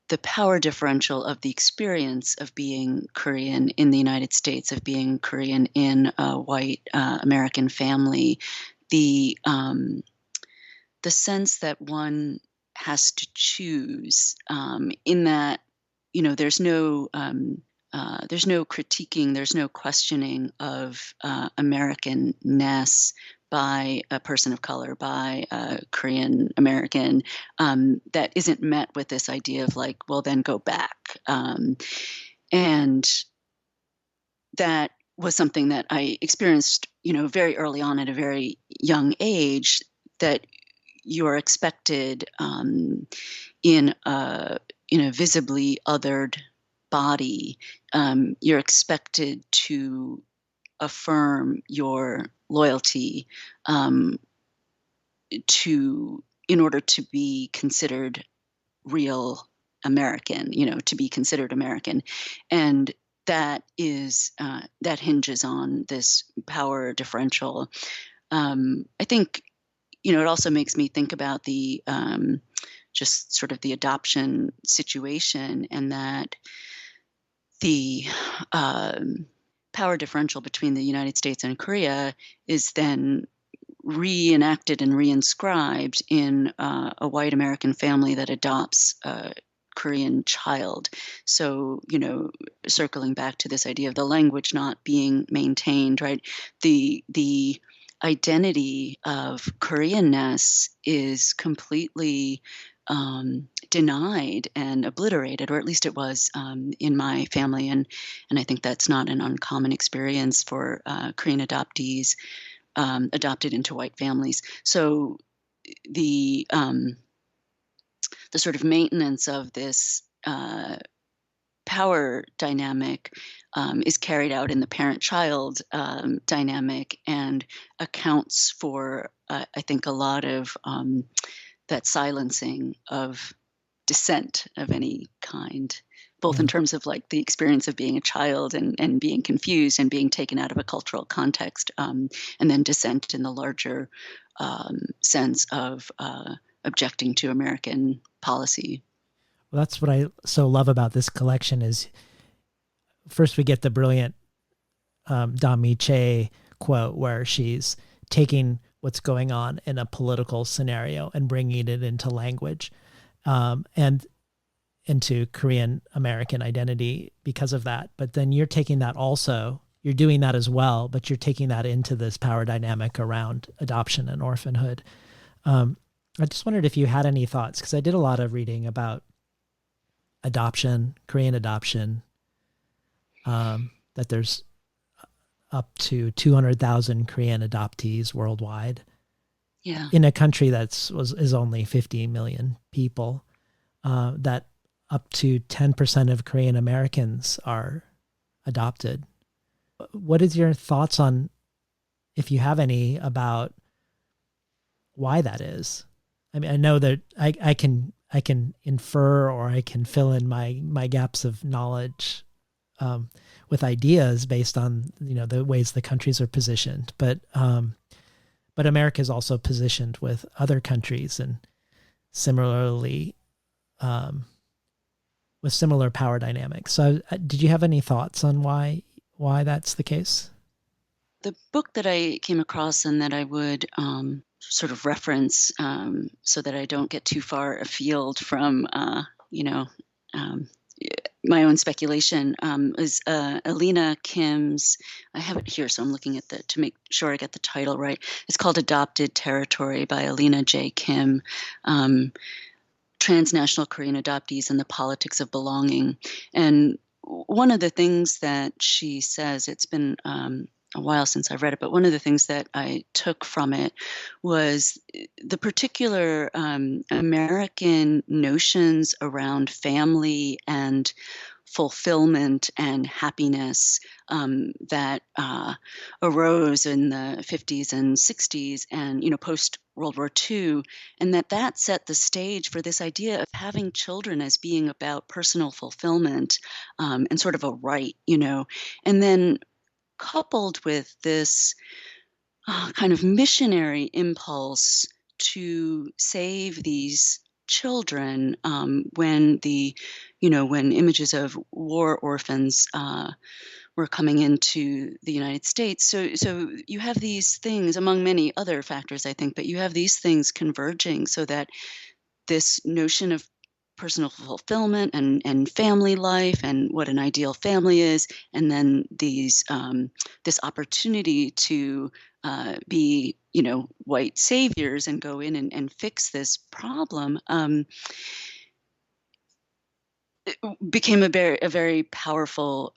the power differential of the experience of being Korean in the United States, of being Korean in a white American family, the sense that one has to choose, in that, you know, there's no critiquing, there's no questioning of Americanness by a person of color, by a Korean American, that isn't met with this idea of like, well, then go back. And that was something that I experienced, you know, very early on at a very young age, that you're expected in a visibly othered body, you're expected to affirm your loyalty in order to be considered real American, you know, to be considered American. And that is that hinges on this power differential. I think, you know, it also makes me think about the just sort of the adoption situation, and that the power differential between the United States and Korea is then reenacted and reinscribed in a white American family that adopts a Korean child. So, you know, circling back to this idea of the language not being maintained, right? The identity of Koreanness is completely denied and obliterated, or at least it was in my family, and I think that's not an uncommon experience for Korean adoptees adopted into white families. So the sort of maintenance of this power dynamic is carried out in the parent-child dynamic, and accounts for, I think, a lot of that silencing of dissent of any kind, both in terms of like the experience of being a child and being confused and being taken out of a cultural context, and then dissent in the larger sense of objecting to American policy. Well, that's what I so love about this collection is, first we get the brilliant Dami Che quote where she's taking what's going on in a political scenario and bringing it into language, and into Korean American identity because of that. But then you're taking that also, you're doing that as well, but you're taking that into this power dynamic around adoption and orphanhood. I just wondered if you had any thoughts, because I did a lot of reading about adoption, Korean adoption, that there's up to 200,000 Korean adoptees worldwide Yeah. in a country is only 50 million people, that up to 10% of Korean Americans are adopted. What is your thoughts on, if you have any, about why that is? I mean, I know that I can infer, or I can fill in my gaps of knowledge with ideas based on, the ways the countries are positioned, but America is also positioned with other countries and similarly, with similar power dynamics. So, did you have any thoughts on why that's the case? The book that I came across and that I would sort of reference, so that I don't get too far afield from, um, my own speculation, is Alina Kim's. I have it here, so I'm looking at to make sure I get the title right. It's called Adopted Territory by Alina J. Kim. Transnational Korean Adoptees and the Politics of Belonging. And one of the things that she says, it's been a while since I've read it, but one of the things that I took from it was the particular American notions around family and fulfillment and happiness that arose in the 50s and 60s and post World War II, and that set the stage for this idea of having children as being about personal fulfillment, and sort of a right, and then coupled with this kind of missionary impulse to save these children, when when images of war orphans were coming into the United States. So you have these things, among many other factors, I think, but you have these things converging so that this notion of personal fulfillment and family life and what an ideal family is, and then these this opportunity to be white saviors and go in and fix this problem, it became a very powerful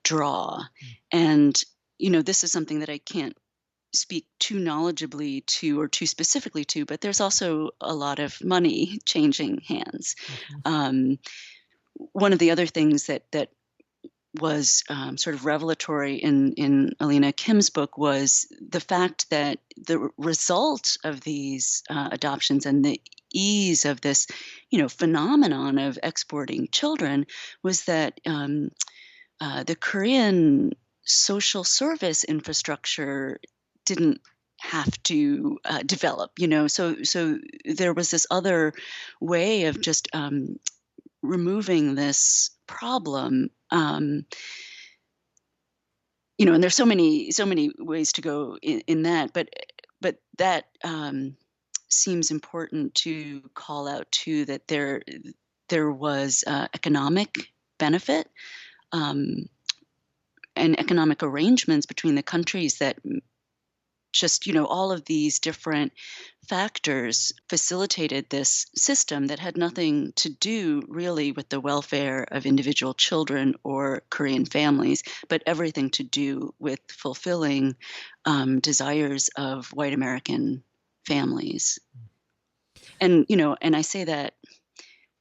draw. And this is something that I can't speak too knowledgeably to or too specifically to, but there's also a lot of money changing hands. Mm-hmm. One of the other things that was sort of revelatory in Alina Kim's book was the fact that the result of these adoptions and the ease of this, phenomenon of exporting children was that the Korean social service infrastructure didn't have to develop, so there was this other way of just removing this problem, and there's so many ways to go in that, but that seems important to call out too, that there was economic benefit, and economic arrangements between the countries that just, all of these different factors facilitated this system that had nothing to do really with the welfare of individual children or Korean families, but everything to do with fulfilling desires of white American families. And, and I say that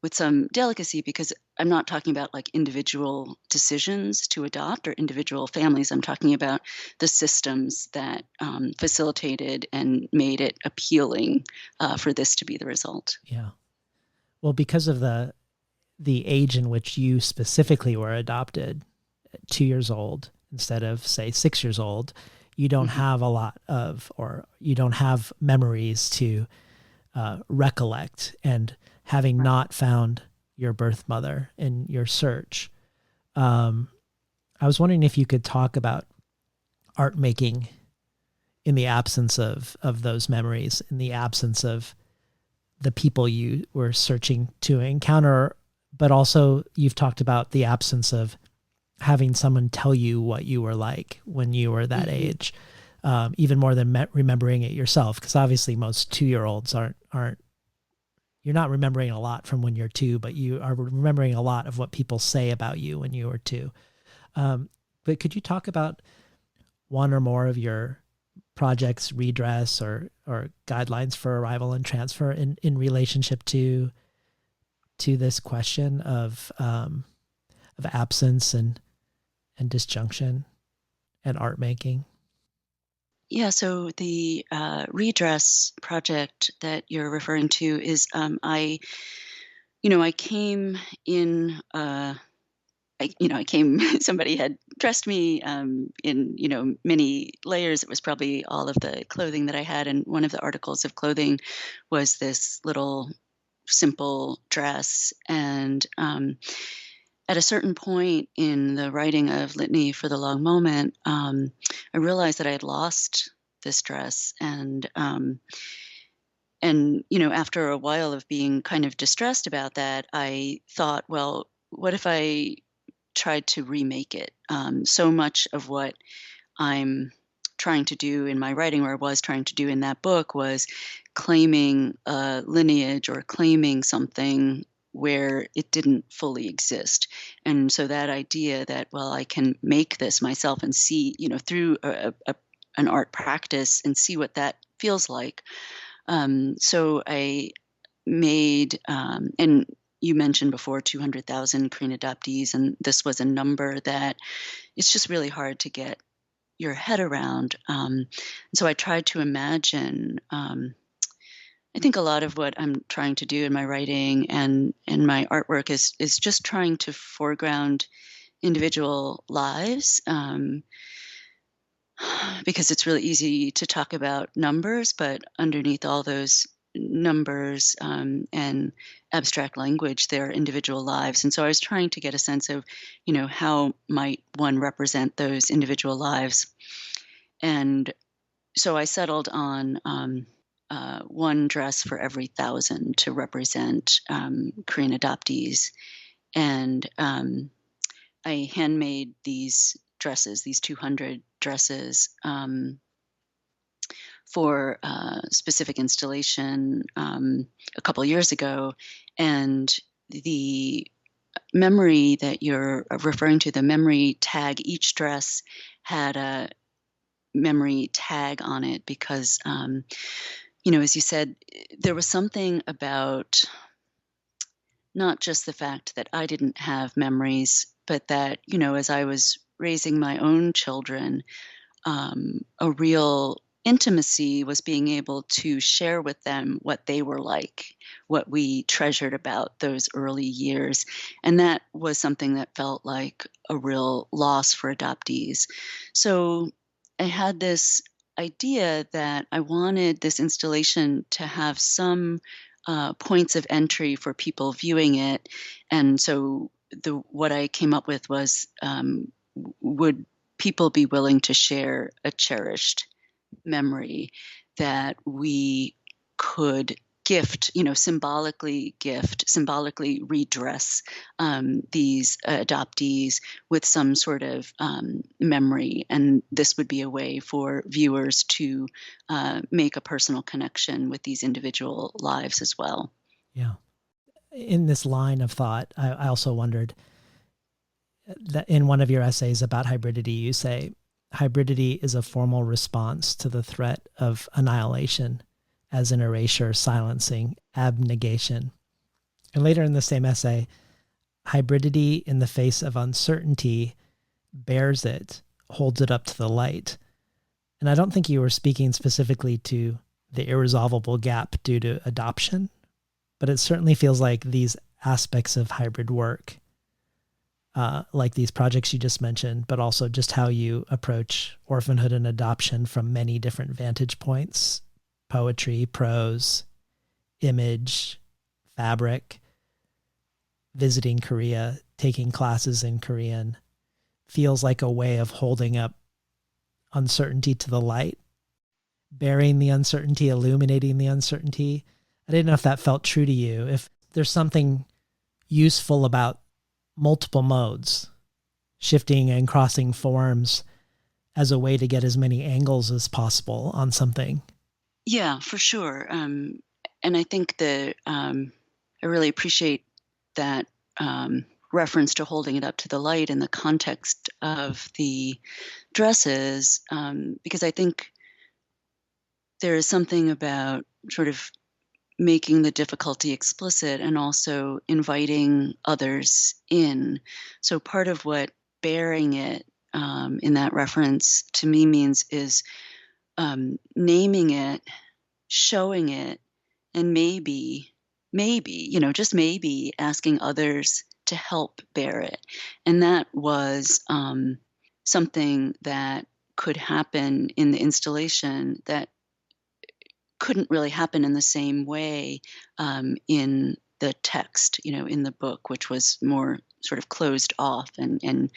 with some delicacy because I'm not talking about like individual decisions to adopt or individual families. I'm talking about the systems that facilitated and made it appealing for this to be the result. Yeah. Well, because of the age in which you specifically were adopted, 2 years old instead of say 6 years old, you don't Mm-hmm. have a lot of, or you don't have memories to recollect, and having not found your birth mother in your search. I was wondering if you could talk about art making in the absence of those memories, in the absence of the people you were searching to encounter, but also you've talked about the absence of having someone tell you what you were like when you were that Mm-hmm. age. even more than remembering it yourself. Because obviously most 2-year-olds aren't, you're not remembering a lot from when you're 2, but you are remembering a lot of what people say about you when you were 2. But could you talk about one or more of your projects, redress or guidelines for arrival and transfer in relationship to this question of absence and disjunction and art making? Yeah, so the redress project that you're referring to is I came in. I came. Somebody had dressed me in many layers. It was probably all of the clothing that I had, and one of the articles of clothing was this little simple dress. And at a certain point in the writing of Litany for the Long Moment, I realized that I had lost this dress, and after a while of being kind of distressed about that, I thought, well, what if I tried to remake it? So much of what I'm trying to do in my writing, or I was trying to do in that book, was claiming a lineage or claiming something where it didn't fully exist. And so that idea that, well, I can make this myself and see, through an art practice and see what that feels like. So I made, and you mentioned before 200,000 Korean adoptees, and this was a number that it's just really hard to get your head around. So I tried to imagine. I think a lot of what I'm trying to do in my writing and my artwork is just trying to foreground individual lives, because it's really easy to talk about numbers, but underneath all those numbers and abstract language, there are individual lives. And so I was trying to get a sense of, how might one represent those individual lives. And so I settled on one dress for every 1,000 to represent Korean adoptees. And I handmade these dresses, these 200 dresses, for specific installation a couple years ago. And the memory that you're referring to, the memory tag, each dress had a memory tag on it because, as you said, there was something about not just the fact that I didn't have memories, but that, as I was raising my own children, a real intimacy was being able to share with them what they were like, what we treasured about those early years. And that was something that felt like a real loss for adoptees. So I had this idea that I wanted this installation to have some points of entry for people viewing it. And so what I came up with was, would people be willing to share a cherished memory that we could symbolically redress these adoptees with some sort of memory. And this would be a way for viewers to make a personal connection with these individual lives as well. Yeah. In this line of thought, I also wondered that in one of your essays about hybridity, you say, hybridity is a formal response to the threat of annihilation as an erasure, silencing, abnegation. And later in the same essay, hybridity in the face of uncertainty bears it, holds it up to the light. And I don't think you were speaking specifically to the irresolvable gap due to adoption, but it certainly feels like these aspects of hybrid work, like these projects you just mentioned, but also just how you approach orphanhood and adoption from many different vantage points: poetry, prose, image, fabric, visiting Korea, taking classes in Korean, feels like a way of holding up uncertainty to the light, bearing the uncertainty, illuminating the uncertainty. I didn't know if that felt true to you, if there's something useful about multiple modes, shifting and crossing forms as a way to get as many angles as possible on something. Yeah, for sure. And I think that I really appreciate that reference to holding it up to the light in the context of the dresses, because I think there is something about sort of making the difficulty explicit and also inviting others in. So part of what bearing it in that reference to me means is naming it, showing it, and maybe, just maybe asking others to help bear it. And that was something that could happen in the installation that couldn't really happen in the same way in the text, in the book, which was more sort of closed off and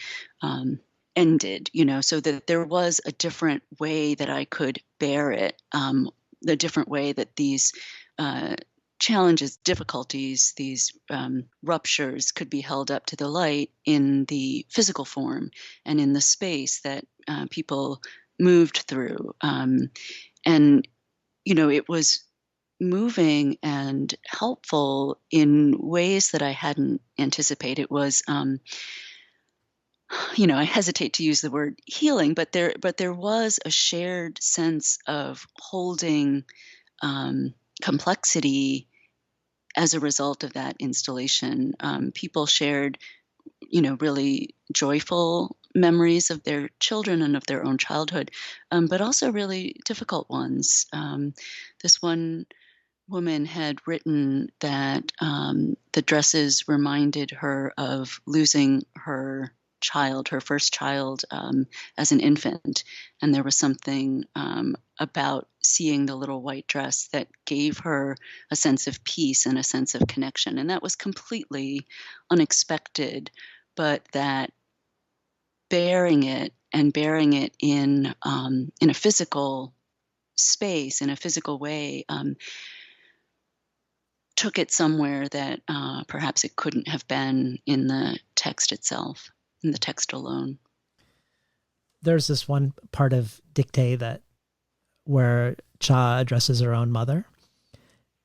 ended, so that there was a different way that I could bear it, the different way that these challenges, difficulties, these ruptures could be held up to the light in the physical form and in the space that people moved through. And it was moving and helpful in ways that I hadn't anticipated. It was, I hesitate to use the word healing, but there was a shared sense of holding complexity as a result of that installation. People shared, really joyful memories of their children and of their own childhood, but also really difficult ones. This one woman had written that the dresses reminded her of losing her child, her first child, as an infant. And there was something about seeing the little white dress that gave her a sense of peace and a sense of connection. And that was completely unexpected, but that bearing it in a physical space, in a physical way, took it somewhere that perhaps it couldn't have been in the text itself, in the text alone. There's this one part of Dictate that where Cha addresses her own mother,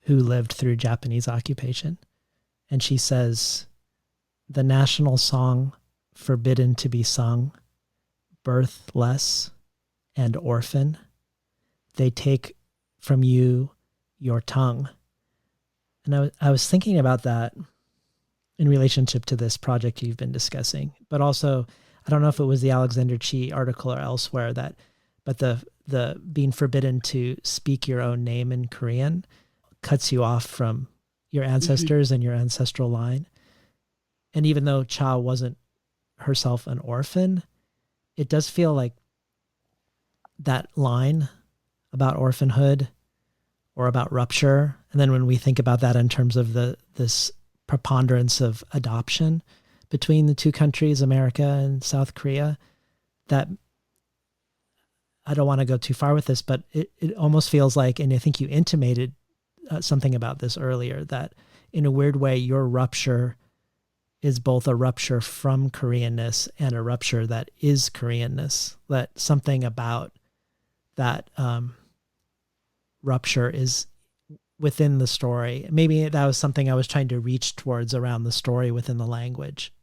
who lived through Japanese occupation, and she says, "The national song forbidden to be sung, birthless and orphan, they take from you your tongue." And I was thinking about that in relationship to this project you've been discussing, but also, I don't know if it was the Alexander Chi article or elsewhere but the being forbidden to speak your own name in Korean cuts you off from your ancestors and your ancestral line. And even though Cha wasn't herself an orphan, it does feel like that line about orphanhood or about rupture. And then when we think about that in terms of this preponderance of adoption between the two countries, America and South Korea, that I don't want to go too far with this, but it almost feels like, and I think you intimated something about this earlier, that in a weird way, your rupture is both a rupture from Koreanness and a rupture that is Koreanness, that something about that rupture is within the story. Maybe that was something I was trying to reach towards around the story within the language,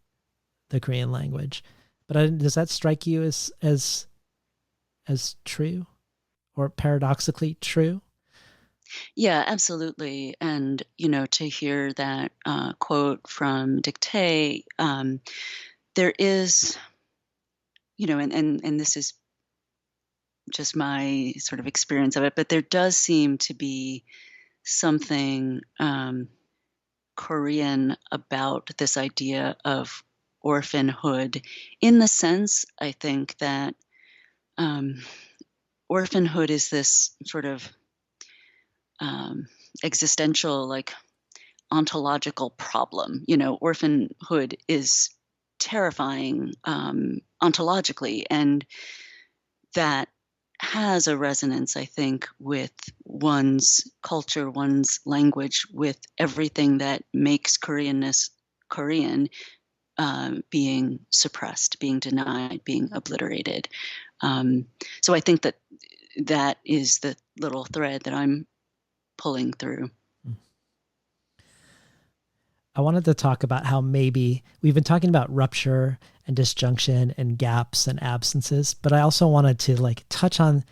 the Korean language. But does that strike you as true or paradoxically true? Yeah, absolutely. And, to hear that quote from Dictate, there is, and this is just my sort of experience of it, but there does seem to be something Korean about this idea of orphanhood, in the sense, I think, that orphanhood is this sort of existential, like ontological problem. Orphanhood is terrifying ontologically, and that has a resonance, I think, with one's culture, one's language, with everything that makes Koreanness Korean, being suppressed, being denied, being obliterated. So I think that that is the little thread that I'm pulling through. I wanted to talk about how maybe we've been talking about rupture and disjunction and gaps and absences, but I also wanted to like touch on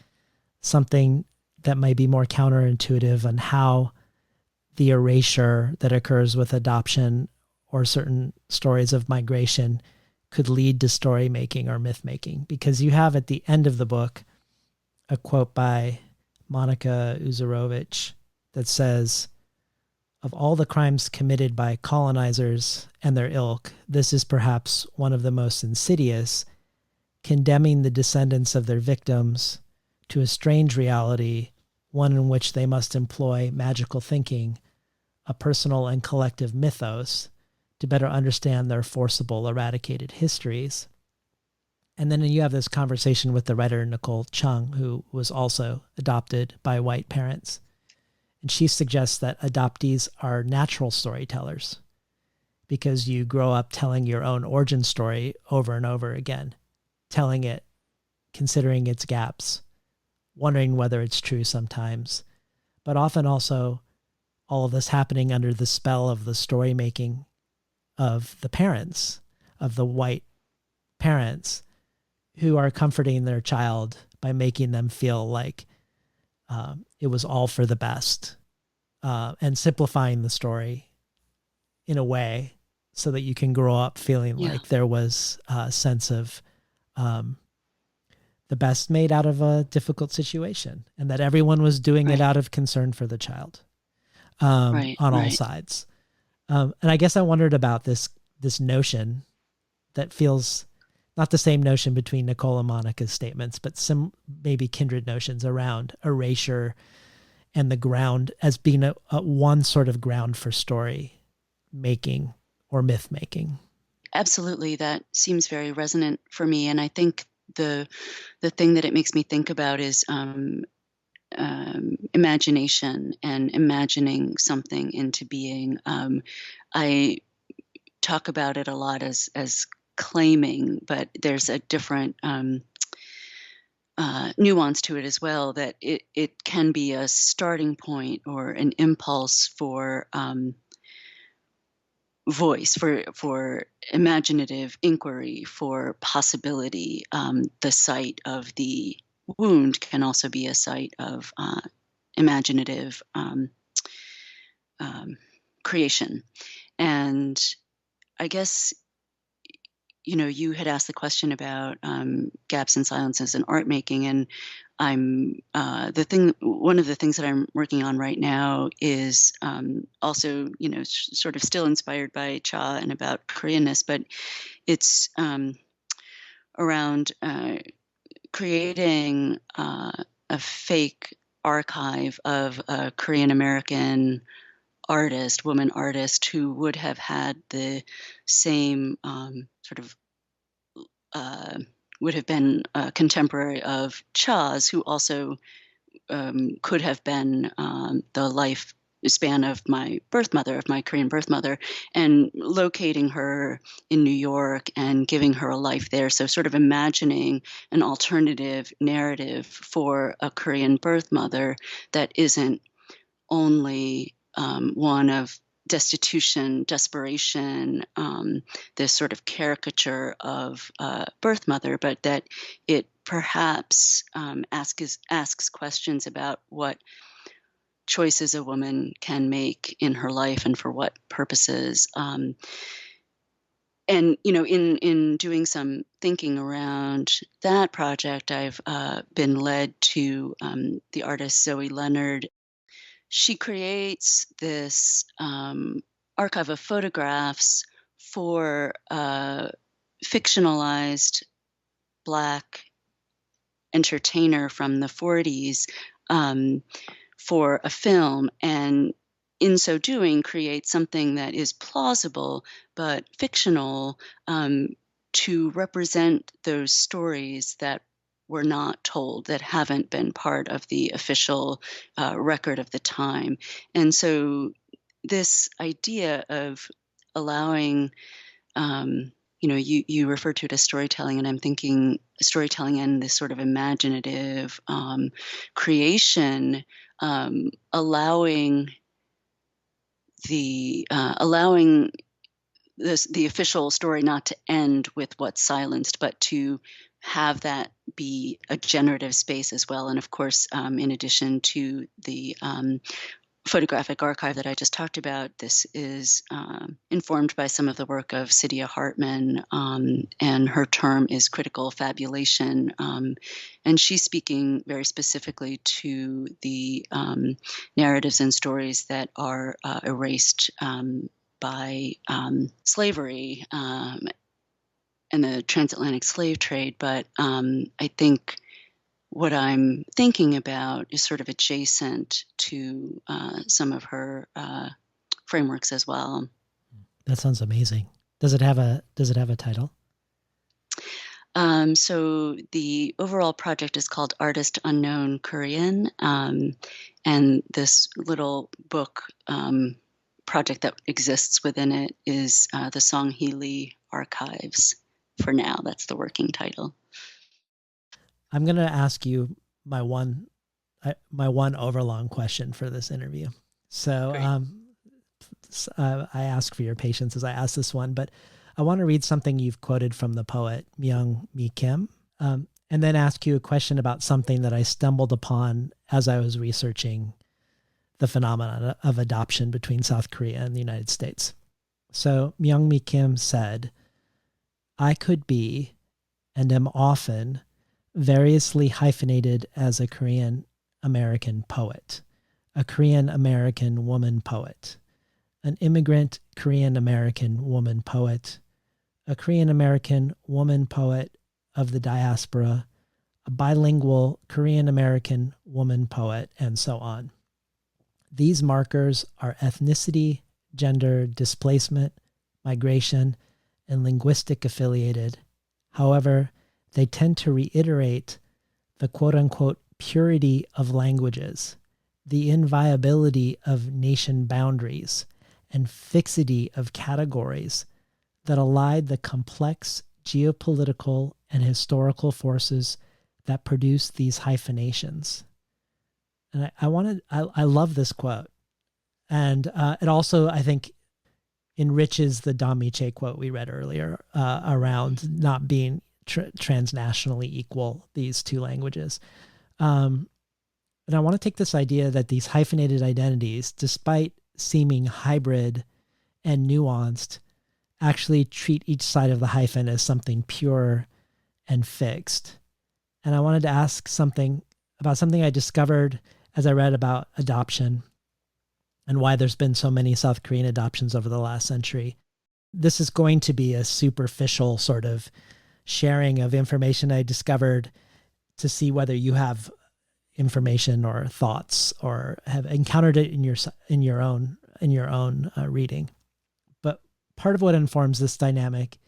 something that might be more counterintuitive on how the erasure that occurs with adoption or certain stories of migration could lead to story making or myth making. Because you have at the end of the book a quote by Monica Uzarovich that says, "Of all the crimes committed by colonizers and their ilk, this is perhaps one of the most insidious, condemning the descendants of their victims to a strange reality, one in which they must employ magical thinking, a personal and collective mythos, to better understand their forcible, eradicated histories." And then you have this conversation with the writer Nicole Chung, who was also adopted by white parents. And she suggests that adoptees are natural storytellers because you grow up telling your own origin story over and over again, telling it, considering its gaps, wondering whether it's true sometimes, but often also all of this happening under the spell of the story making of the parents, of the white parents who are comforting their child by making them feel like it was all for the best, and simplifying the story in a way so that you can grow up feeling Yeah. like there was a sense of the best made out of a difficult situation and that everyone was doing it Right. out of concern for the child, Right. on all Right. sides. And I guess I wondered about this notion that feels not the same notion between Nicole and Monica's statements, but some maybe kindred notions around erasure and the ground as being a one sort of ground for story making or myth making. Absolutely, that seems very resonant for me, and I think the thing that it makes me think about is imagination and imagining something into being. I talk about it a lot as claiming, but there's a different nuance to it as well. That it can be a starting point or an impulse for voice, for imaginative inquiry, for possibility. The site of the wound can also be a site of imaginative um, creation. And I guess, you had asked the question about gaps and silences in art making, and one of the things that I'm working on right now is also, sort of still inspired by Cha and about Koreanness, but it's around creating a fake archive of a Korean American woman artist, who would have had the same sort of uh, would have been a contemporary of Cha's, who also could have been the life span of my birth mother, of my Korean birth mother, and locating her in New York and giving her a life there. So sort of imagining an alternative narrative for a Korean birth mother that isn't only one of destitution, desperation, this sort of caricature of birth mother, but that it perhaps asks questions about what choices a woman can make in her life and for what purposes. And in doing some thinking around that project, I've been led to the artist Zoe Leonard. She creates this archive of photographs for a fictionalized Black entertainer from the 40s, for a film, and in so doing create something that is plausible but fictional, to represent those stories that were not told, that haven't been part of the official record of the time. And so this idea of allowing, you refer to it as storytelling, and I'm thinking storytelling and this sort of imaginative creation, allowing allowing the official story not to end with what's silenced, but to have that be a generative space as well. And of course, in addition to the photographic archive that I just talked about, this is informed by some of the work of Saidiya Hartman, and her term is critical fabulation. And she's speaking very specifically to the narratives and stories that are erased by slavery and the transatlantic slave trade. But I think what I'm thinking about is sort of adjacent to some of her frameworks as well. That sounds amazing. Does it have a title? So the overall project is called Artist Unknown Korean, and this little book project that exists within it is the Songheili Archives. For now, that's the working title. I'm going to ask you my one overlong question for this interview. So I ask for your patience as I ask this one, but I want to read something you've quoted from the poet Myung-Mi Kim, and then ask you a question about something that I stumbled upon as I was researching the phenomenon of adoption between South Korea and the United States. So Myung-Mi Kim said, "I could be, and am often, variously hyphenated as a Korean American poet, a Korean American woman poet, an immigrant Korean American woman poet, a Korean American woman poet of the diaspora, a bilingual Korean American woman poet, and so on. These markers are ethnicity, gender, displacement, migration, and linguistic affiliated. However, they tend to reiterate the quote-unquote purity of languages, the inviolability of nation boundaries, and fixity of categories that allied the complex geopolitical and historical forces that produce these hyphenations." And I love this quote. And it also, I think, enriches the Damiche quote we read earlier around not being transnationally equal, these two languages. And I want to take this idea that these hyphenated identities, despite seeming hybrid and nuanced, actually treat each side of the hyphen as something pure and fixed. And I wanted to ask something I discovered as I read about adoption and why there's been so many South Korean adoptions over the last century. This is going to be a superficial sort of sharing of information I discovered to see whether you have information or thoughts or have encountered it in your own reading. But part of what informs this dynamic,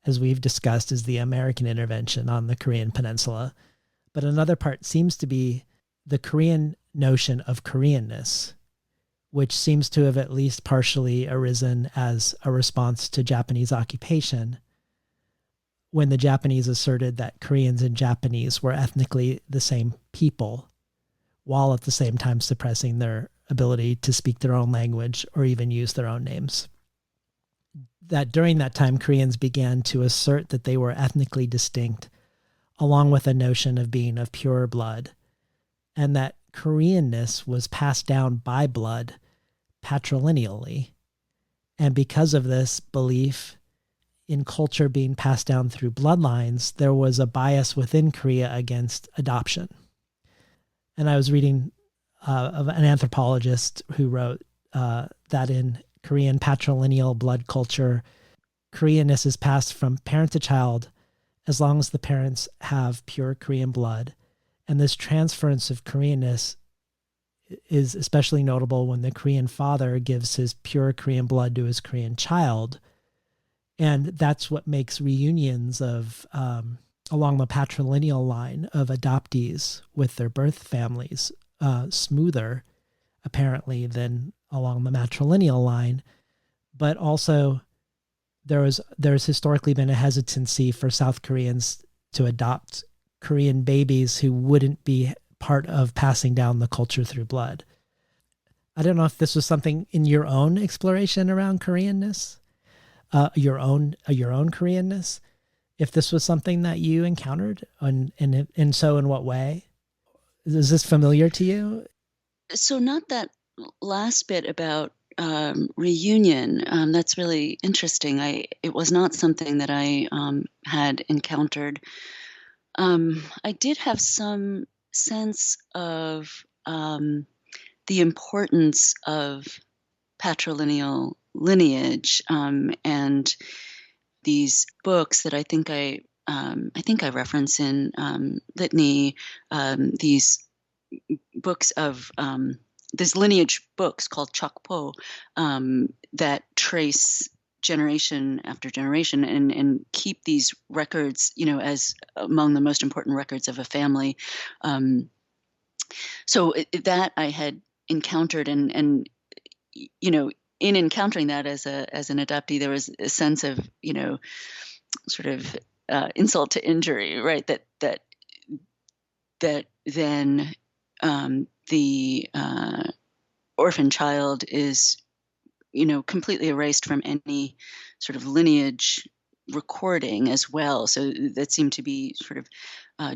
as we've discussed, is the American intervention on the Korean peninsula. But another part seems to be the Korean notion of Koreanness, which seems to have at least partially arisen as a response to Japanese occupation, when the Japanese asserted that Koreans and Japanese were ethnically the same people, while at the same time suppressing their ability to speak their own language or even use their own names. That during that time, Koreans began to assert that they were ethnically distinct, along with a notion of being of pure blood, and that Koreanness was passed down by blood patrilineally. And because of this belief in culture being passed down through bloodlines, there was a bias within Korea against adoption. And I was reading of an anthropologist who wrote that in Korean patrilineal blood culture, Koreanness is passed from parent to child as long as the parents have pure Korean blood. And this transference of Koreanness is especially notable when the Korean father gives his pure Korean blood to his Korean child. And that's what makes reunions of along the patrilineal line of adoptees with their birth families smoother, apparently, than along the matrilineal line. But also, there's historically been a hesitancy for South Koreans to adopt Korean babies who wouldn't be part of passing down the culture through blood. I don't know if this was something in your own exploration around Koreanness, your own Koreanness, if this was something that you encountered, and so in what way? Is this familiar to you? So not that last bit about reunion. That's really interesting. It was not something that I had encountered. I did have some sense of the importance of patrilineal lineage, and these books that I think I reference in Litany, these books of these lineage books called Chokpo, that trace generation after generation and keep these records, as among the most important records of a family. So that I had encountered, and in encountering that as an adoptee, there was a sense of sort of insult to injury, right? That then the orphan child is completely erased from any sort of lineage recording as well. So that seemed to be sort of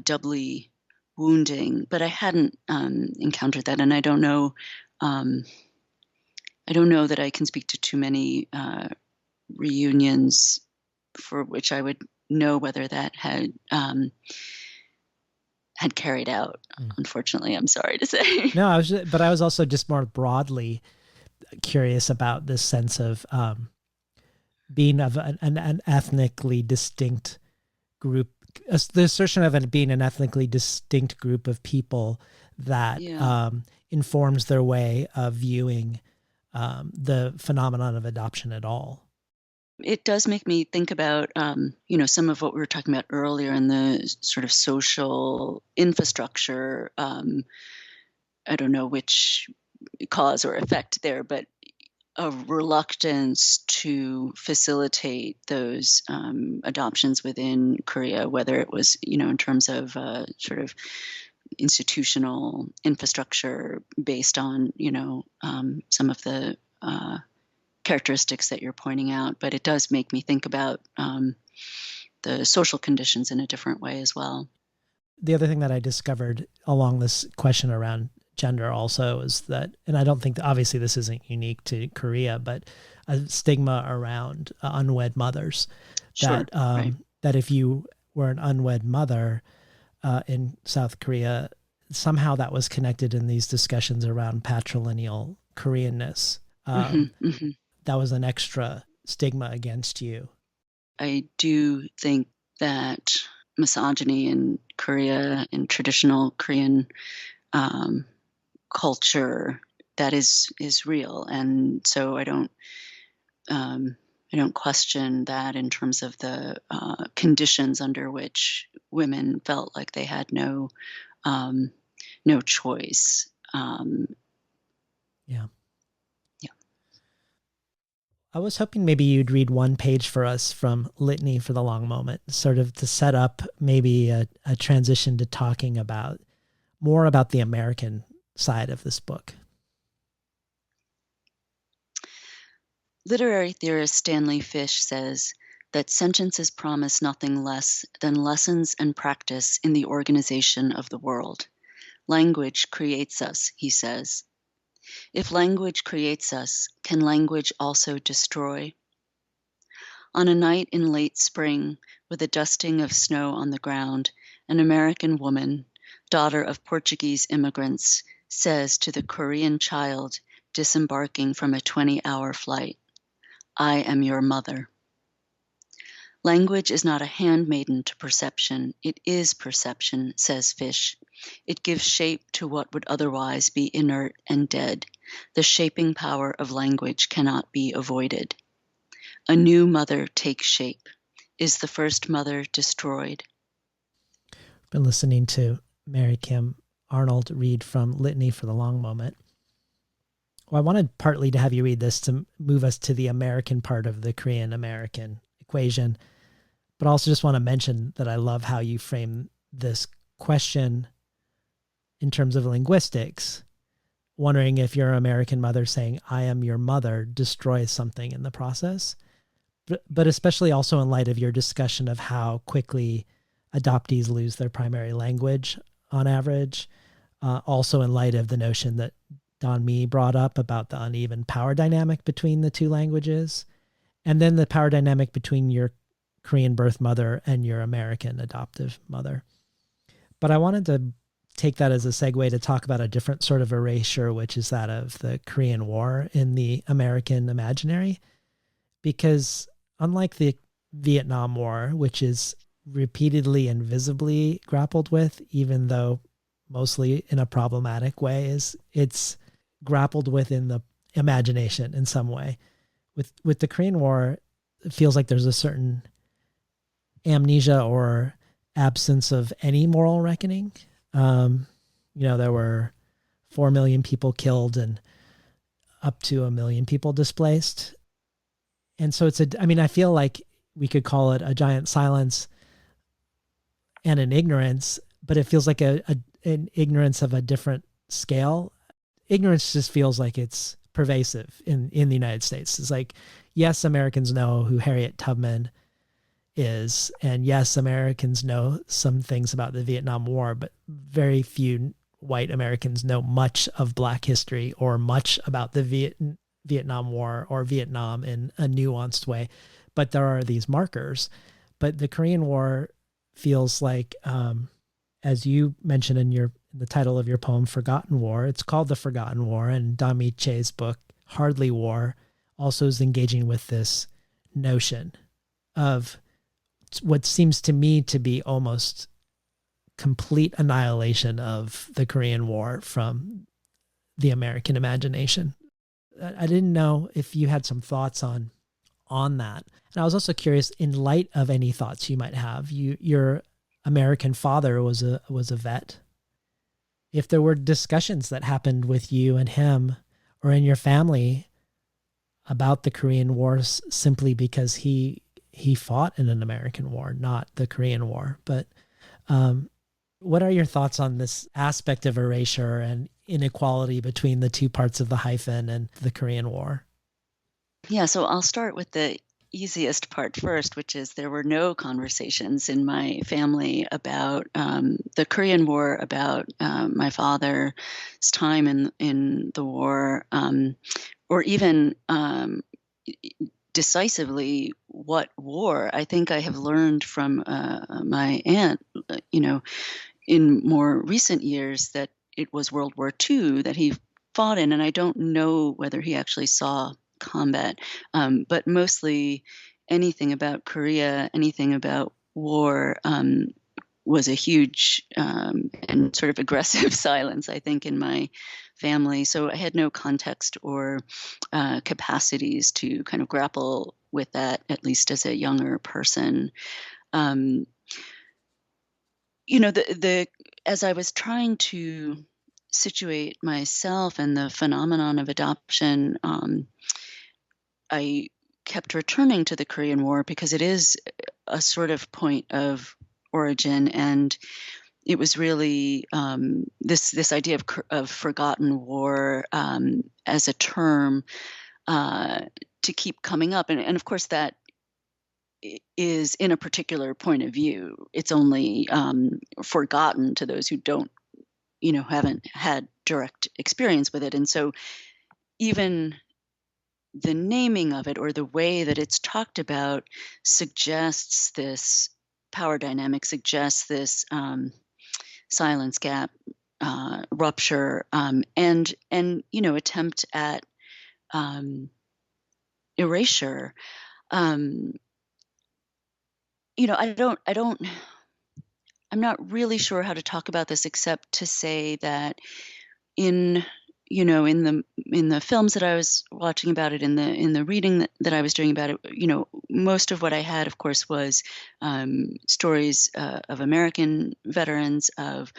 doubly wounding. But I hadn't encountered that, and I don't know. I don't know that I can speak to too many reunions for which I would know whether that had carried out. Unfortunately, I'm sorry to say. No, but I was also just more broadly curious about this sense of being of an ethnically distinct group, the assertion of it being an ethnically distinct group of people that informs their way of viewing the phenomenon of adoption at all. It does make me think about, some of what we were talking about earlier in the sort of social infrastructure. I don't know which cause or effect there, but a reluctance to facilitate those adoptions within Korea, whether it was, in terms of sort of institutional infrastructure based on, some of the characteristics that you're pointing out. But it does make me think about the social conditions in a different way as well. The other thing that I discovered along this question around gender also is that, and I don't think that obviously this isn't unique to Korea, but a stigma around unwed mothers. Sure, right. That if you were an unwed mother in South Korea, somehow that was connected in these discussions around patrilineal Koreanness. That was an extra stigma against you. I do think that misogyny in Korea, in traditional Korean culture, that is real, and so I don't question that in terms of the conditions under which women felt like they had no choice. Yeah. I was hoping maybe you'd read one page for us from Litany for the Long Moment, sort of to set up maybe a transition to talking about more about the American side of this book. Literary theorist Stanley Fish says that sentences promise nothing less than lessons and practice in the organization of the world. Language creates us, he says. If language creates us, can language also destroy? On a night in late spring, with a dusting of snow on the ground, an American woman, daughter of Portuguese immigrants, says to the Korean child disembarking from a 20-hour flight, "I am your mother." Language is not a handmaiden to perception, it is perception, says Fish. It gives shape to what would otherwise be inert and dead. The shaping power of language cannot be avoided. A new mother takes shape. Is the first mother destroyed? I've been listening to Mary Kim Arnold read from Litany for the Long Moment. Well, I wanted partly to have you read this to move us to the American part of the Korean-American equation. But I also just want to mention that I love how you frame this question in terms of linguistics, wondering if your American mother saying, I am your mother, destroys something in the process. But especially also in light of your discussion of how quickly adoptees lose their primary language on average. Also in light of the notion that Don Mee brought up about the uneven power dynamic between the two languages. And then the power dynamic between your Korean birth mother and your American adoptive mother. But I wanted to take that as a segue to talk about a different sort of erasure, which is that of the Korean War in the American imaginary. Because unlike the Vietnam War, which is repeatedly and visibly grappled with, even though mostly in a problematic way, it's grappled with in the imagination in some way. With the Korean War, it feels like there's a certain amnesia or absence of any moral reckoning. There were 4 million people killed and up to 1 million people displaced. And so I feel like we could call it a giant silence and an ignorance, but it feels like an ignorance of a different scale. Ignorance just feels like it's pervasive in the United States. It's like, yes, Americans know who Harriet Tubman is, and yes, Americans know some things about the Vietnam War, but very few white Americans know much of Black history or much about the Vietnam War or Vietnam in a nuanced way. But there are these markers. But the Korean War feels like, as you mentioned in the title of your poem, Forgotten War, it's called The Forgotten War, and Don Mee Che's book, Hardly War, also is engaging with this notion of what seems to me to be almost complete annihilation of the Korean War from the American imagination. I didn't know if you had some thoughts on that. And I was also curious, in light of any thoughts you might have, your American father was a vet. If there were discussions that happened with you and him or in your family about the Korean War simply because he fought in an American war, not the Korean War. But what are your thoughts on this aspect of erasure and inequality between the two parts of the hyphen and the Korean War? Yeah, so I'll start with the easiest part first, which is there were no conversations in my family about the Korean War, about my father's time in the war, or even decisively what war. I think I have learned from my aunt, in more recent years that it was World War II that he fought in, and I don't know whether he actually saw combat, but mostly anything about Korea, anything about war, was a huge and sort of aggressive silence, I think, in my family. So I had no context or capacities to kind of grapple with that, at least as a younger person. As I was trying to situate myself and the phenomenon of adoption, I kept returning to the Korean War because it is a sort of point of origin, and it was really this idea of forgotten war as a term to keep coming up, and of course that is in a particular point of view. It's only forgotten to those who don't, haven't had direct experience with it, and so even the naming of it or the way that it's talked about suggests this power dynamic, suggests this silence gap, rupture, and attempt at erasure. I'm not really sure how to talk about this except to say that in in the films that I was watching about it, in the reading that I was doing about it, most of what I had, of course, was stories of American veterans, of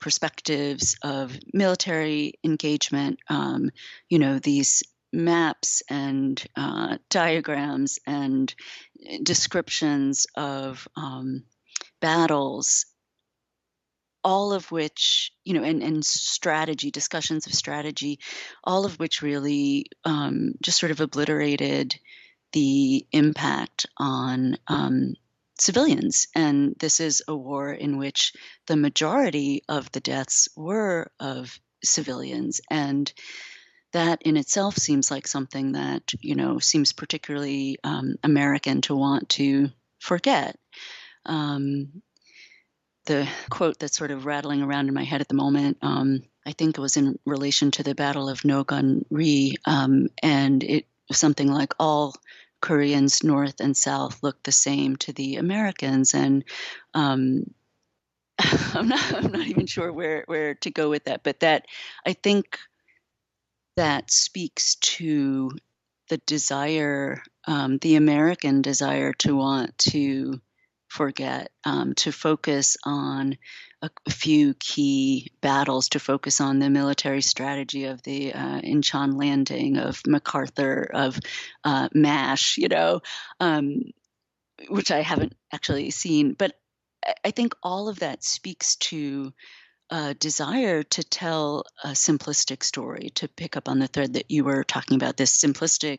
perspectives of military engagement, these maps and diagrams and descriptions of battles, all of which, and strategy, discussions of strategy, all of which really just sort of obliterated the impact on civilians. And this is a war in which the majority of the deaths were of civilians. And that in itself seems like something that, seems particularly American to want to forget. The quote that's sort of rattling around in my head at the moment, I think it was in relation to the Battle of Nogon Ri, and it was something like, all Koreans, North and South, look the same to the Americans. And I'm not even sure where to go with that, but that, I think, that speaks to the desire, the American desire to want to forget, to focus on a few key battles, to focus on the military strategy of the Incheon landing, of MacArthur, of MASH, which I haven't actually seen. But I think all of that speaks to a desire to tell a simplistic story, to pick up on the thread that you were talking about, this simplistic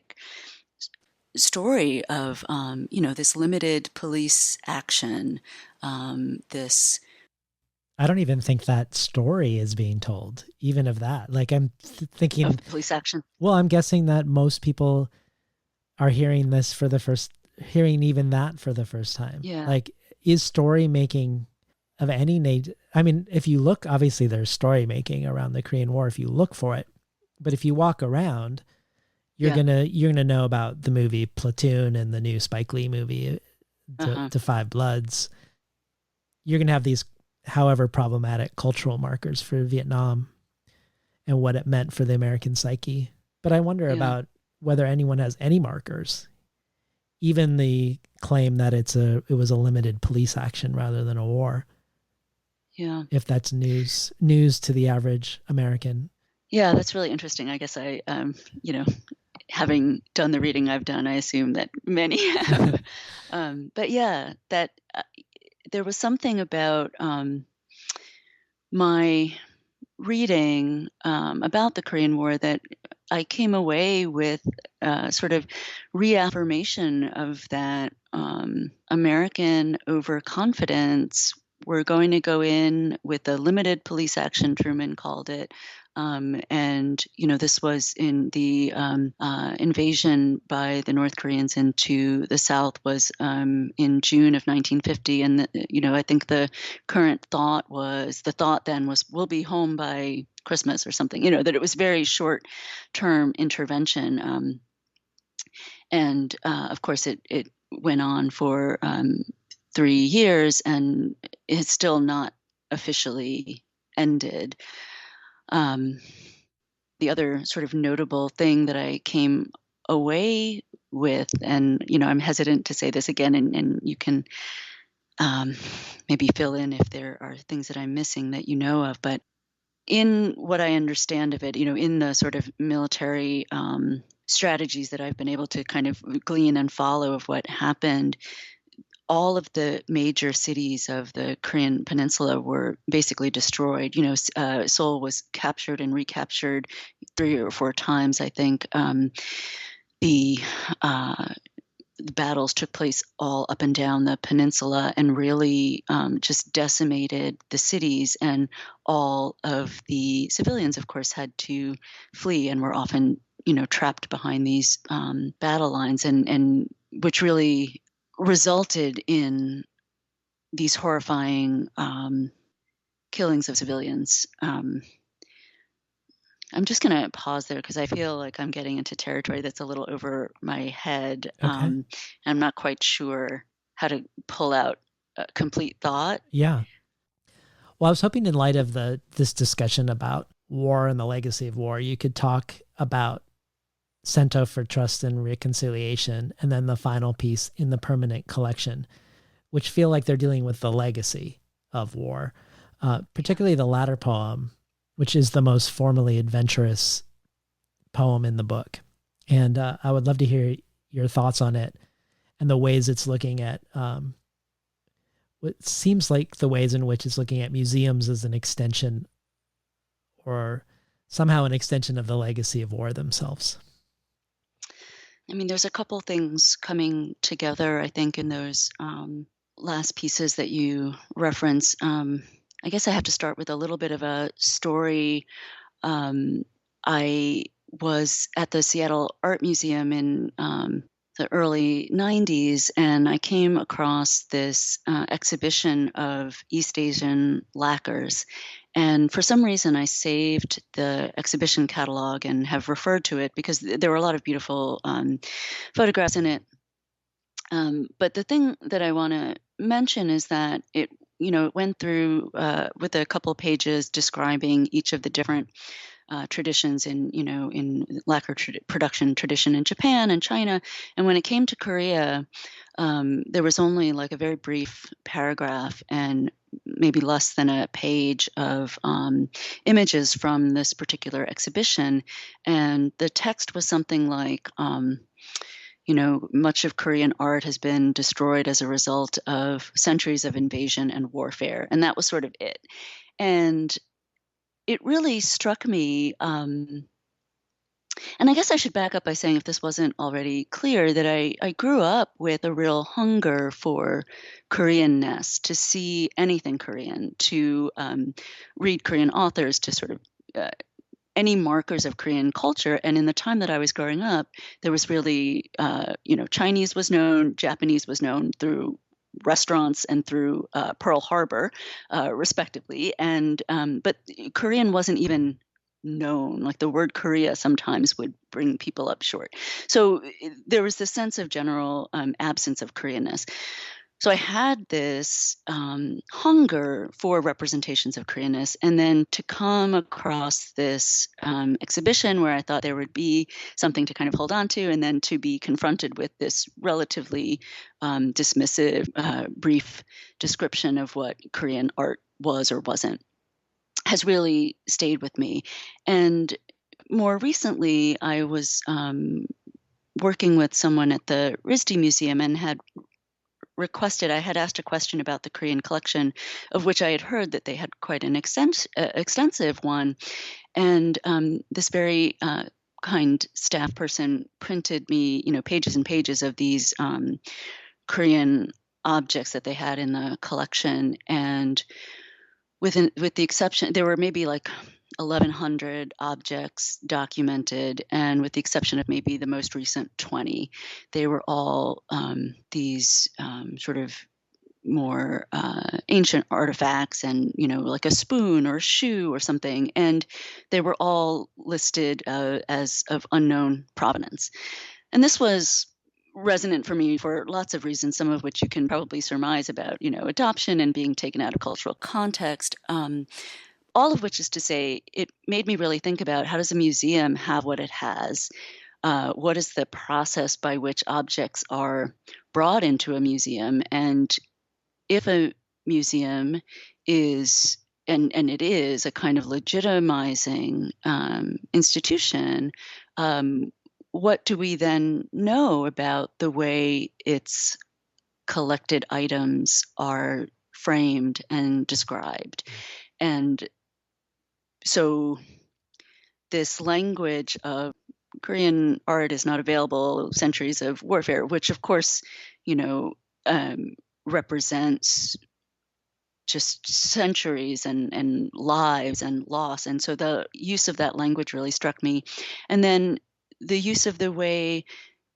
story of, this limited police action, this. I don't even think that story is being told, even of that. Like, I'm thinking of police action. Well, I'm guessing that most people are hearing even that for the first time. Yeah. Like, is story making of any I mean, if you look, obviously there's story making around the Korean War if you look for it. But if you walk around, you're gonna know about the movie Platoon and the new Spike Lee movie to Five Bloods. You're gonna have these, however problematic, cultural markers for Vietnam and what it meant for the American psyche. But I wonder about whether anyone has any markers, even the claim that it was a limited police action rather than a war. Yeah. If that's news to the average American. Yeah, that's really interesting. I guess I, having done the reading I've done, I assume that many have. But yeah, that there was something about my reading about the Korean War that I came away with sort of reaffirmation of that American overconfidence. We're going to go in with a limited police action, Truman called it. And, this was in the invasion by the North Koreans into the South was in June of 1950. And, I think the thought then was, we'll be home by Christmas or something, that it was very short-term intervention. And of course, it went on for 3 years and it's still not officially ended. The other sort of notable thing that I came away with, and I'm hesitant to say this again, and you can maybe fill in if there are things that I'm missing that you know of, but in what I understand of it, in the sort of military strategies that I've been able to kind of glean and follow of what happened, all of the major cities of the Korean peninsula were basically destroyed. Seoul was captured and recaptured 3 or 4 times, I think. The battles took place all up and down the peninsula and really just decimated the cities. And all of the civilians, of course, had to flee and were often, trapped behind these battle lines, and which really resulted in these horrifying killings of civilians. I'm just going to pause there because I feel like I'm getting into territory that's a little over my head. Okay. I'm not quite sure how to pull out a complete thought. Yeah. Well, I was hoping in light of this discussion about war and the legacy of war, you could talk about Cento for Trust and Reconciliation, and then the final piece in the permanent collection, which feel like they're dealing with the legacy of war, particularly the latter poem, which is the most formally adventurous poem in the book. And I would love to hear your thoughts on it and the ways it's looking at what seems like the ways in which it's looking at museums as an extension or somehow an extension of the legacy of war themselves. I mean, there's a couple things coming together, I think, in those last pieces that you reference. I guess I have to start with a little bit of a story. I was at the Seattle Art Museum in the early 90s, and I came across this exhibition of East Asian lacquers. And for some reason, I saved the exhibition catalog and have referred to it because there were a lot of beautiful photographs in it. But the thing that I want to mention is that it went through with a couple pages describing each of the different traditions in lacquer production tradition in Japan and China. And when it came to Korea, there was only like a very brief paragraph and maybe less than a page of images from this particular exhibition. And the text was something like, much of Korean art has been destroyed as a result of centuries of invasion and warfare. And that was sort of it. And it really struck me, and I guess I should back up by saying, if this wasn't already clear, that I grew up with a real hunger for Koreanness, to see anything Korean, to read Korean authors, to sort of any markers of Korean culture. And in the time that I was growing up, there was really, Chinese was known, Japanese was known through restaurants and through Pearl Harbor, respectively. And but Korean wasn't even known. Like the word Korea sometimes would bring people up short. So there was this sense of general absence of Koreanness. So I had this hunger for representations of Koreanness, and then to come across this exhibition where I thought there would be something to kind of hold on to, and then to be confronted with this relatively dismissive, brief description of what Korean art was or wasn't, has really stayed with me. And more recently, I was working with someone at the RISD Museum and I had asked a question about the Korean collection, of which I had heard that they had quite an extensive one. And this very kind staff person printed me, pages and pages of these Korean objects that they had in the collection. And with the exception, there were maybe like 1,100 objects documented, and with the exception of maybe the most recent 20, they were all these sort of more ancient artifacts, and like a spoon or a shoe or something, and they were all listed as of unknown provenance. And this was resonant for me for lots of reasons, some of which you can probably surmise about, adoption and being taken out of cultural context. All of which is to say, it made me really think about, how does a museum have what it has? What is the process by which objects are brought into a museum? And if a museum is, and it is, a kind of legitimizing institution, what do we then know about the way its collected items are framed and described? And so this language of Korean art is not available, centuries of warfare, which of course, represents just centuries and lives and loss. And so the use of that language really struck me. And then the use of the way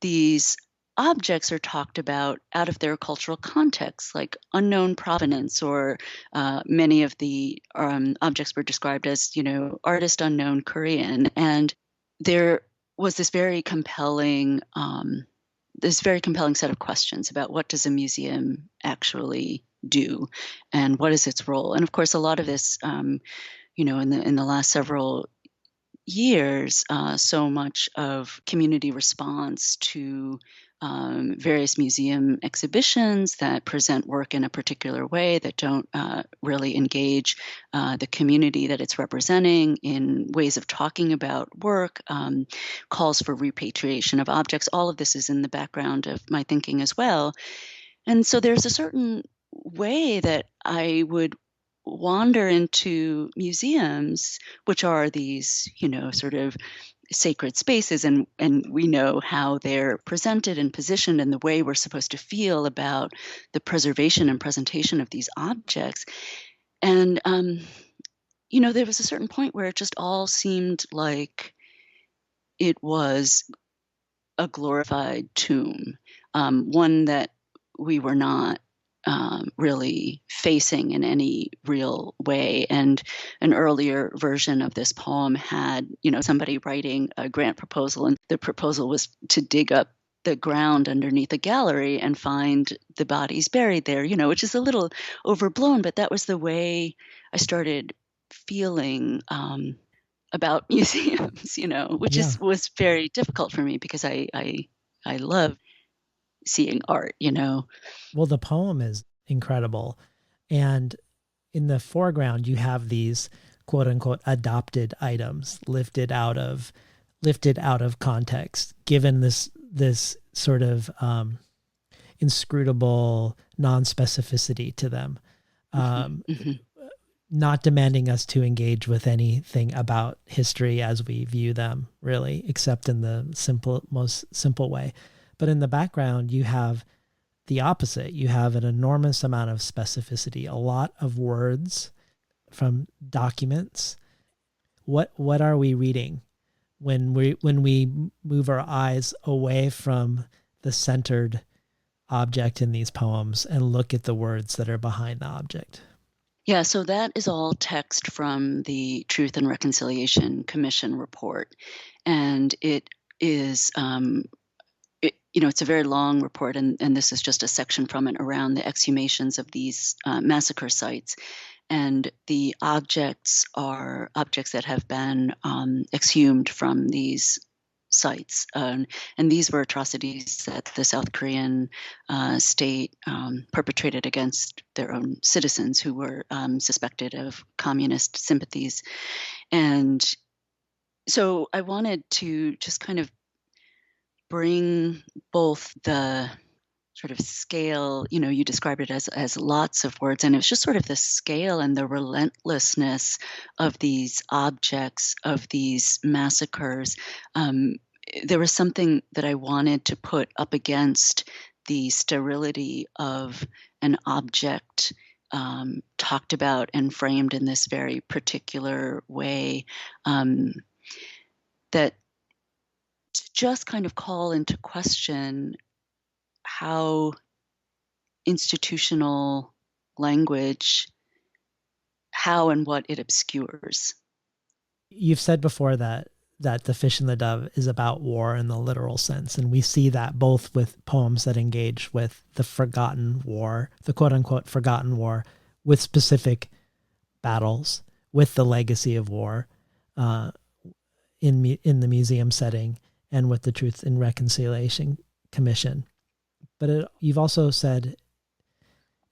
these objects are talked about out of their cultural context, like unknown provenance, or many of the objects were described as, artist unknown Korean. And there was this very compelling set of questions about, what does a museum actually do, and what is its role? And of course, a lot of this, in the last several years, so much of community response to various museum exhibitions that present work in a particular way that don't really engage the community that it's representing in ways of talking about work, calls for repatriation of objects. All of this is in the background of my thinking as well. And so there's a certain way that I would wander into museums, which are these, sort of sacred spaces, and we know how they're presented and positioned and the way we're supposed to feel about the preservation and presentation of these objects. And there was a certain point where it just all seemed like it was a glorified tomb, one that we were not really facing in any real way. And an earlier version of this poem had, somebody writing a grant proposal, and the proposal was to dig up the ground underneath a gallery and find the bodies buried there, which is a little overblown, but that was the way I started feeling about museums, which Yeah. was very difficult for me because I love seeing art. Well, the poem is incredible. And in the foreground, you have these quote unquote adopted items lifted out of context, given this sort of inscrutable non-specificity to them. Mm-hmm. Not demanding us to engage with anything about history as we view them, really, except in the most simple way. But in the background, you have the opposite. You have an enormous amount of specificity, a lot of words from documents. What are we reading when we move our eyes away from the centered object in these poems and look at the words that are behind the object? Yeah, so that is all text from the Truth and Reconciliation Commission report. And it is, it's a very long report, and this is just a section from it around the exhumations of these massacre sites. And the objects are objects that have been exhumed from these sites. And these were atrocities that the South Korean state perpetrated against their own citizens who were suspected of communist sympathies. And so I wanted to just kind of bring both the sort of scale, you described it as lots of words, and it was just sort of the scale and the relentlessness of these objects, of these massacres. There was something that I wanted to put up against the sterility of an object talked about and framed in this very particular way, that to just kind of call into question how institutional language, how and what it obscures. You've said before that The Fish and the Dove is about war in the literal sense, and we see that both with poems that engage with the forgotten war, the quote unquote forgotten war, with specific battles, with the legacy of war in the museum setting, and with the Truth and Reconciliation Commission. But you've also said it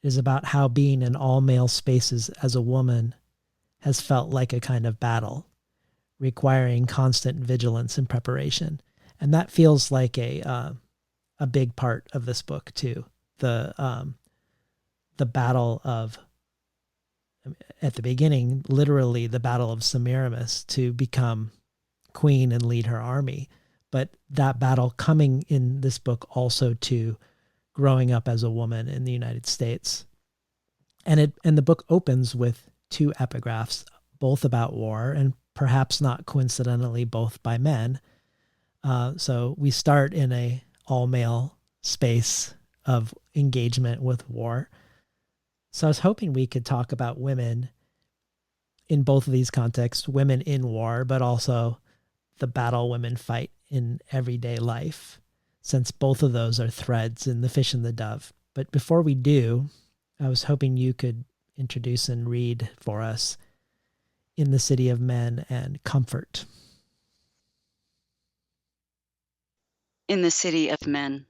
is about how being in all male spaces as a woman has felt like a kind of battle, requiring constant vigilance and preparation. And that feels like a big part of this book too. The battle of, at the beginning, literally the battle of Semiramis to become queen and lead her army. But that battle coming in this book also to growing up as a woman in the United States. And the book opens with two epigraphs, both about war, and perhaps not coincidentally both by men. So we start in a all-male space of engagement with war. So I was hoping we could talk about women in both of these contexts, women in war, but also the battle women fight in everyday life, since both of those are threads in The Fish and the Dove. But before we do, I was hoping you could introduce and read for us In the City of Men and Comfort. In the City of Men.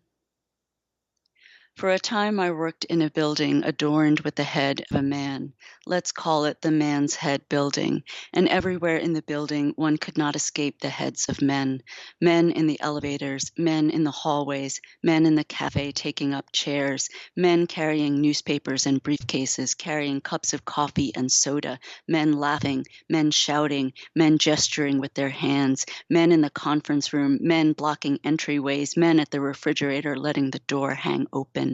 For a time, I worked in a building adorned with the head of a man. Let's call it the Man's Head Building. And everywhere in the building, one could not escape the heads of men. Men in the elevators, men in the hallways, men in the cafe taking up chairs, men carrying newspapers and briefcases, carrying cups of coffee and soda, men laughing, men shouting, men gesturing with their hands, men in the conference room, men blocking entryways, men at the refrigerator letting the door hang open.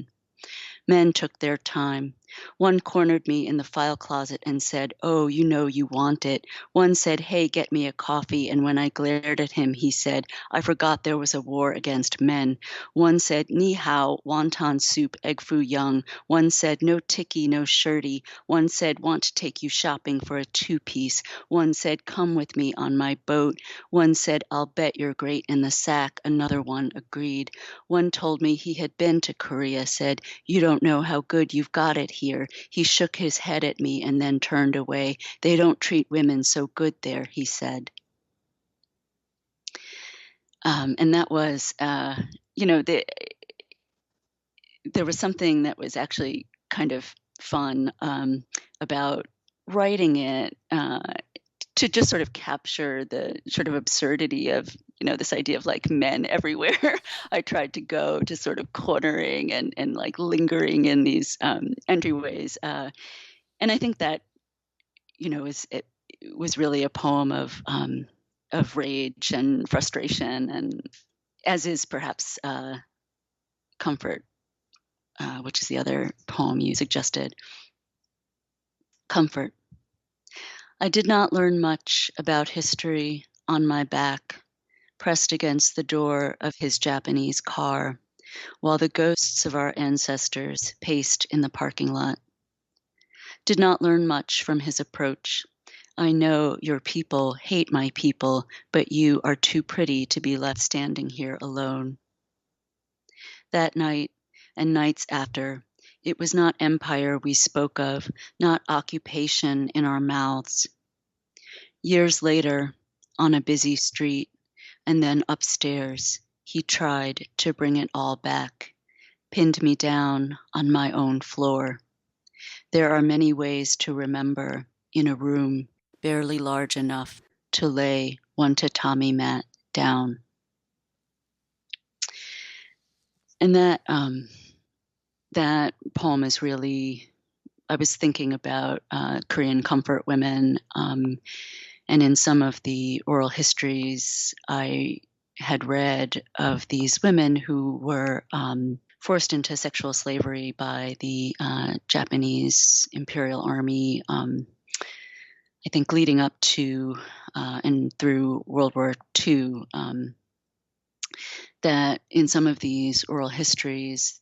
Men took their time. One cornered me in the file closet and said, "Oh, you know you want it." One said, "Hey, get me a coffee." And when I glared at him, he said, "I forgot there was a war against men." One said, "Ni hao, wonton soup, egg foo young." One said, "No ticky, no shirty." One said, "Want to take you shopping for a two-piece." One said, "Come with me on my boat." One said, "I'll bet you're great in the sack." Another one agreed. One told me he had been to Korea, said, "You don't know how good you've got it here." He shook his head at me and then turned away. "They don't treat women so good there," he said. And that was, there was something that was actually kind of fun about writing it to just sort of capture the sort of absurdity of, this idea of like men everywhere. I tried to go to sort of cornering and like lingering in these entryways. And I think that, it was really a poem of rage and frustration, and as is perhaps comfort, which is the other poem you suggested. Comfort. I did not learn much about history on my back, pressed against the door of his Japanese car, while the ghosts of our ancestors paced in the parking lot. Did not learn much from his approach. I know your people hate my people, but you are too pretty to be left standing here alone. That night, and nights after, it was not empire we spoke of, not occupation in our mouths. Years later, on a busy street, and then upstairs, he tried to bring it all back, pinned me down on my own floor. There are many ways to remember in a room barely large enough to lay one tatami mat down. And that poem is really, I was thinking about Korean comfort women, and in some of the oral histories I had read of these women who were forced into sexual slavery by the Japanese Imperial Army, I think leading up to and through World War II, that in some of these oral histories,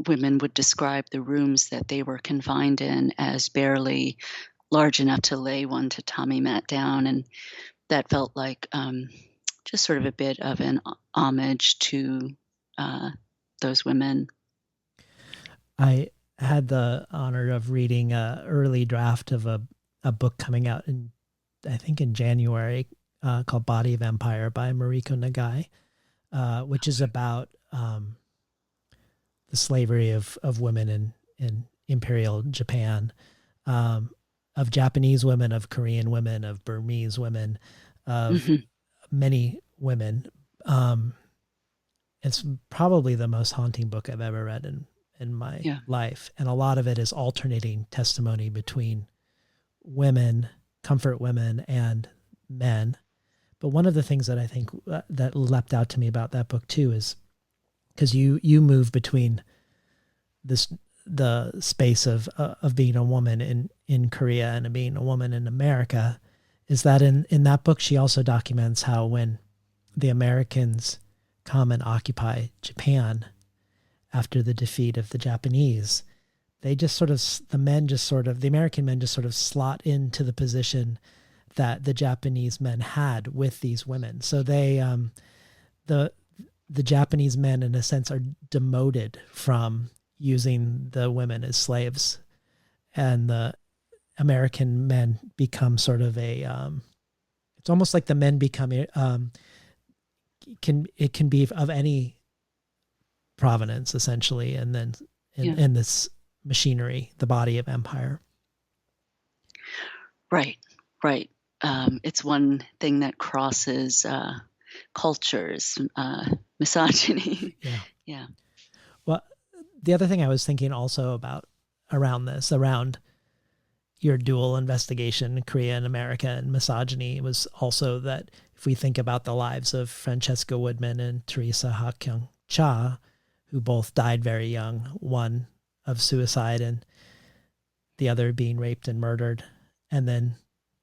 women would describe the rooms that they were confined in as barely large enough to lay one tatami mat down. And that felt like just sort of a bit of an homage to those women. I had the honor of reading an early draft of a book coming out I think in January, called Body of Empire by Mariko Nagai, which is about the slavery of women in Imperial Japan, of Japanese women, of Korean women, of Burmese women, of many women. It's probably the most haunting book I've ever read in my life. And a lot of it is alternating testimony between women, comfort women, and men. But one of the things that I think that leapt out to me about that book too is because you move between the space of being a woman in Korea and being a woman in America, is that in that book she also documents how when the Americans come and occupy Japan after the defeat of the Japanese, they just sort of, the American men just sort of slot into the position that the Japanese men had with these women. So they, the Japanese men in a sense are demoted from using the women as slaves, and the American men become sort of it's almost like the men become, it can be of any provenance, essentially, and then Yeah. in this machinery, the body of empire. Right. Right. It's one thing that crosses cultures, misogyny. Yeah. Yeah. Well, the other thing I was thinking also about around your dual investigation, Korea and America and misogyny, was also that if we think about the lives of Francesca Woodman and Teresa Ha Kyung Cha, who both died very young, one of suicide and the other being raped and murdered, and then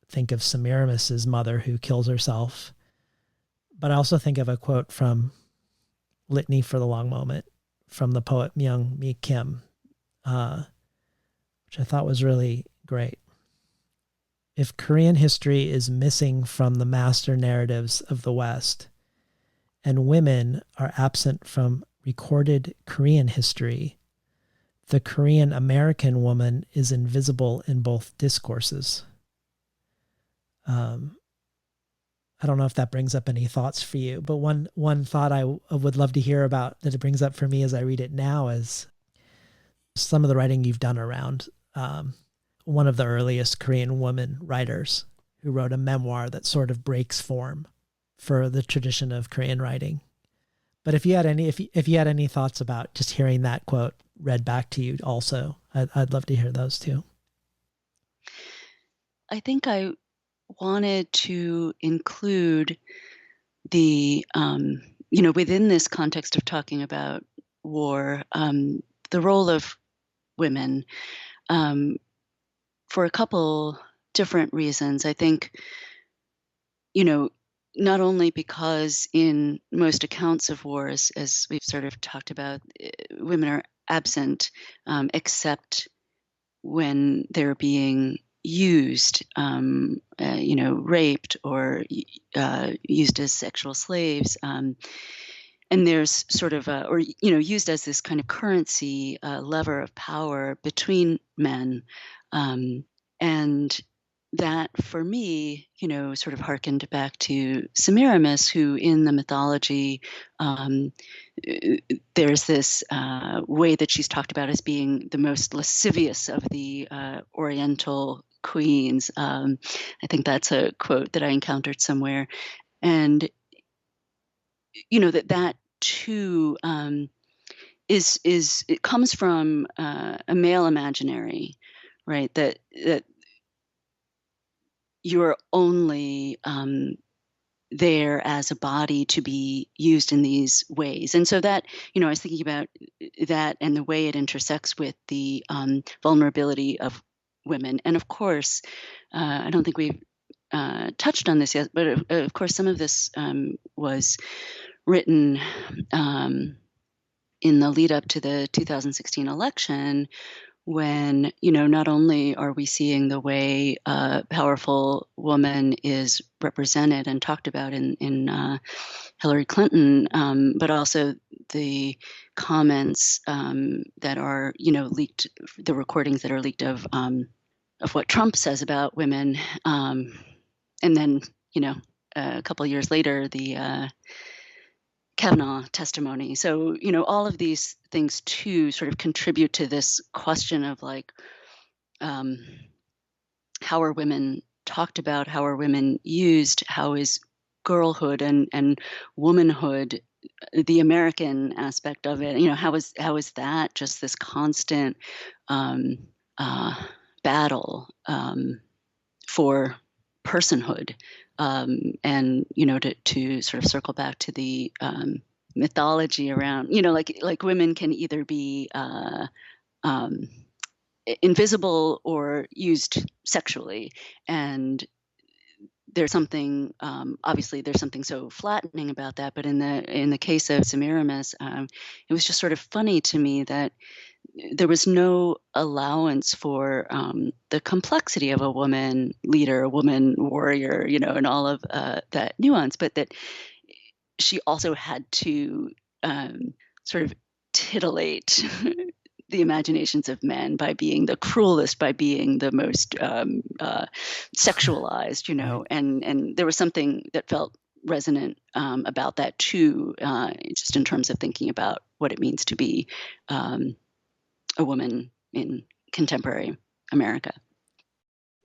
think of Semiramis's mother who kills herself. But I also think of a quote from Litany for the Long Moment from the poet Myung Mi Kim, which I thought was really great. If Korean history is missing from the master narratives of the West, and women are absent from recorded Korean history, the Korean American woman is invisible in both discourses. I don't know if that brings up any thoughts for you, but one thought I would love to hear about that it brings up for me as I read it now is some of the writing you've done around one of the earliest Korean woman writers who wrote a memoir that sort of breaks form for the tradition of Korean writing. But if you had any thoughts about just hearing that quote read back to you also, I'd love to hear those too. I think I wanted to include the, within this context of talking about war, the role of women for a couple different reasons. I think, not only because in most accounts of wars, as we've sort of talked about, women are absent, except when they're being used, raped or used as sexual slaves. And there's sort of, used as this kind of currency, lever of power between men. And that for me, sort of harkened back to Semiramis, who in the mythology, there's this way that she's talked about as being the most lascivious of the Oriental queens. I think that's a quote that I encountered somewhere. And, that too is it comes from a male imaginary, right? That you're only there as a body to be used in these ways. And so that, I was thinking about that and the way it intersects with the vulnerability of women. And of course, I don't think we've touched on this yet, but of course, some of this was written in the lead up to the 2016 election, when, not only are we seeing the way a powerful woman is represented and talked about in Hillary Clinton, but also the comments that are, leaked, the recordings that are leaked of what Trump says about women. And then, a couple of years later, the Kavanaugh testimony. So, all of these things too sort of contribute to this question of like, how are women talked about? How are women used? How is girlhood and womanhood, the American aspect of it? How is that just this constant battle for personhood? And to sort of circle back to the mythology around, like women can either be invisible or used sexually, and there's something obviously there's something so flattening about that. But in the case of Semiramis, it was just sort of funny to me that there was no allowance for the complexity of a woman leader, a woman warrior, and all of that nuance, but that she also had to sort of titillate the imaginations of men by being the cruelest, by being the most sexualized, Right. and there was something that felt resonant about that too, just in terms of thinking about what it means to be a woman in contemporary America.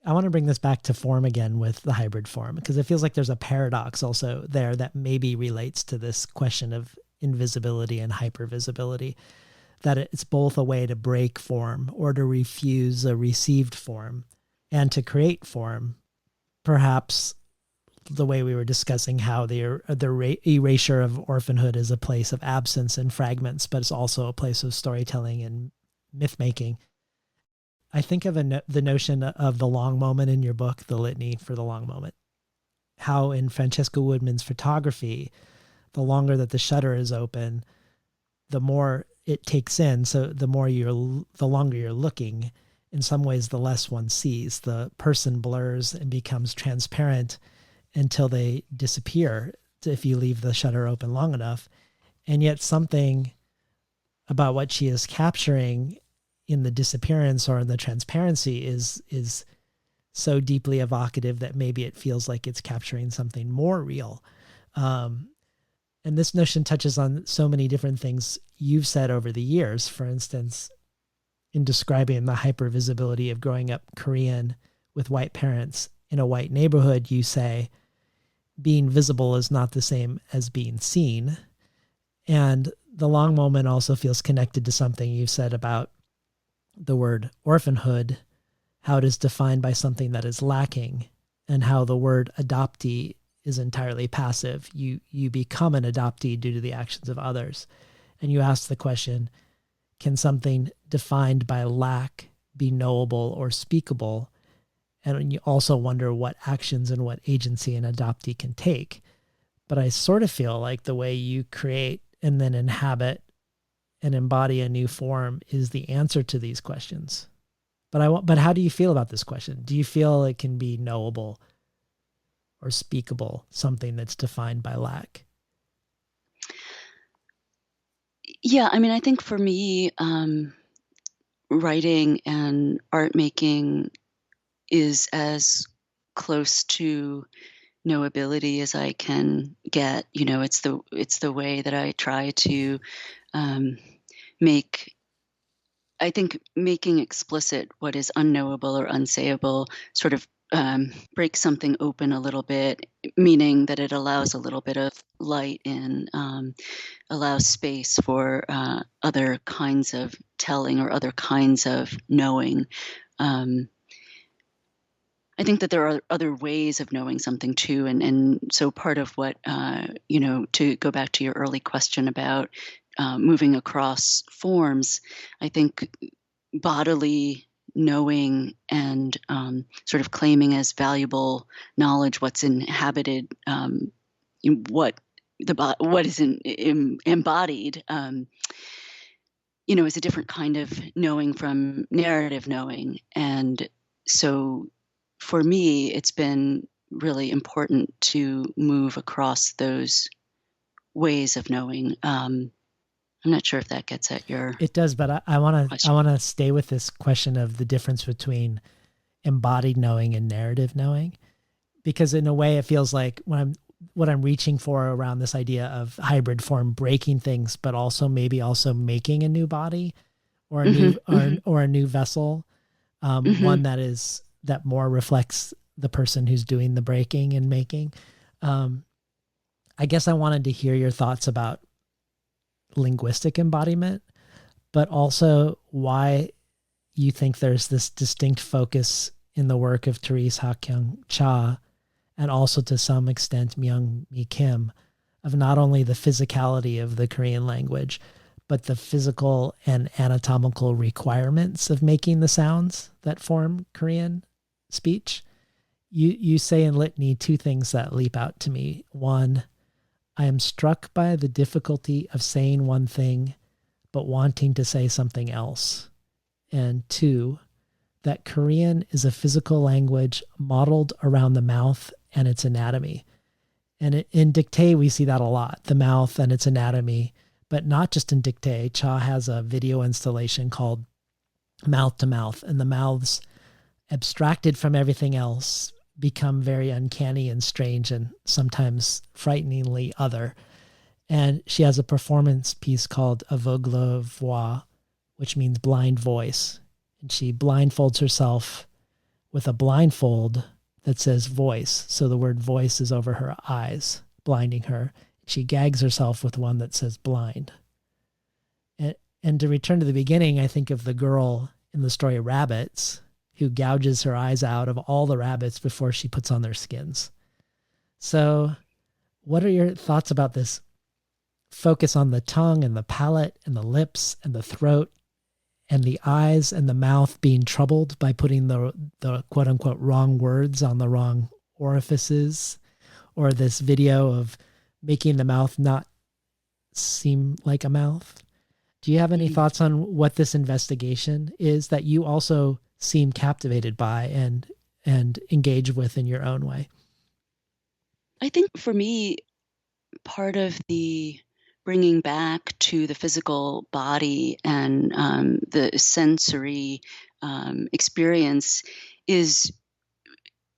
I want to bring this back to form again with the hybrid form, because it feels like there's a paradox also there that maybe relates to this question of invisibility and hypervisibility, that it's both a way to break form or to refuse a received form and to create form. Perhaps the way we were discussing how the erasure of orphanhood is a place of absence and fragments, but it's also a place of storytelling and myth making. I think of the notion of the long moment in your book, The Litany for the Long Moment, how in Francesca Woodman's photography, the longer that the shutter is open, the more it takes in. So the longer you're looking, in some ways, the less one sees. The person blurs and becomes transparent until they disappear if you leave the shutter open long enough. And yet something about what she is capturing in the disappearance or in the transparency is so deeply evocative that maybe it feels like it's capturing something more real. And this notion touches on so many different things you've said over the years. For instance, in describing the hypervisibility of growing up Korean with white parents in a white neighborhood, you say, being visible is not the same as being seen. And the long moment also feels connected to something you've said about the word orphanhood, how it is defined by something that is lacking, and how the word adoptee is entirely passive. You become an adoptee due to the actions of others. And you ask the question, can something defined by lack be knowable or speakable? And you also wonder what actions and what agency an adoptee can take. But I sort of feel like the way you create and then inhabit and embody a new form is the answer to these questions. But how do you feel about this question? Do you feel it can be knowable or speakable, something that's defined by lack? Yeah, I mean, I think for me, writing and art making is as close to knowability as I can get. You know, it's the way that I try to make. I think making explicit what is unknowable or unsayable sort of breaks something open a little bit, meaning that it allows a little bit of light in, allows space for other kinds of telling or other kinds of knowing. I think that there are other ways of knowing something too, and so part of what to go back to your early question about moving across forms, I think bodily knowing and sort of claiming as valuable knowledge what's inhabited, what is embodied, is a different kind of knowing from narrative knowing, and so for me, it's been really important to move across those ways of knowing. I'm not sure if that gets at your. It does, but I want to stay with this question of the difference between embodied knowing and narrative knowing, because in a way it feels like what I'm reaching for around this idea of hybrid form breaking things, but also maybe also making a new body or a new or a new vessel, one that more reflects the person who's doing the breaking and making. I guess I wanted to hear your thoughts about linguistic embodiment, but also why you think there's this distinct focus in the work of Therese Ha-Kyung Cha, and also to some extent Myung Mi Kim, of not only the physicality of the Korean language, but the physical and anatomical requirements of making the sounds that form Korean speech. You say in Litany two things that leap out to me. One, I am struck by the difficulty of saying one thing, but wanting to say something else. And two, that Korean is a physical language modeled around the mouth and its anatomy. And in dictée, we see that a lot, the mouth and its anatomy, but not just in dictée. Cha has a video installation called Mouth to Mouth, and the mouth's abstracted from everything else, become very uncanny and strange and sometimes frighteningly other. And she has a performance piece called Aveugle Voix, which means blind voice. And she blindfolds herself with a blindfold that says voice. So the word voice is over her eyes, blinding her. She gags herself with one that says blind. And to return to the beginning, I think of the girl in the story Rabbits who gouges her eyes out of all the rabbits before she puts on their skins. So what are your thoughts about this focus on the tongue and the palate and the lips and the throat and the eyes and the mouth being troubled by putting the quote unquote wrong words on the wrong orifices, or this video of making the mouth not seem like a mouth? Do you have any thoughts on what this investigation is that you also seem captivated by and engage with in your own way? I think for me, part of the bringing back to the physical body and the sensory experience is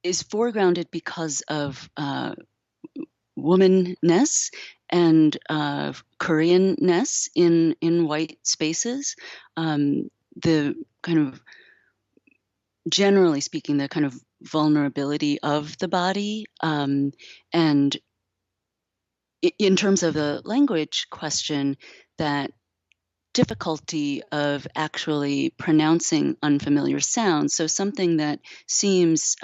foregrounded because of womanness and Koreanness in white spaces. The kind of, generally speaking, the kind of vulnerability of the body, and in terms of the language question, that difficulty of actually pronouncing unfamiliar sounds. So something that seems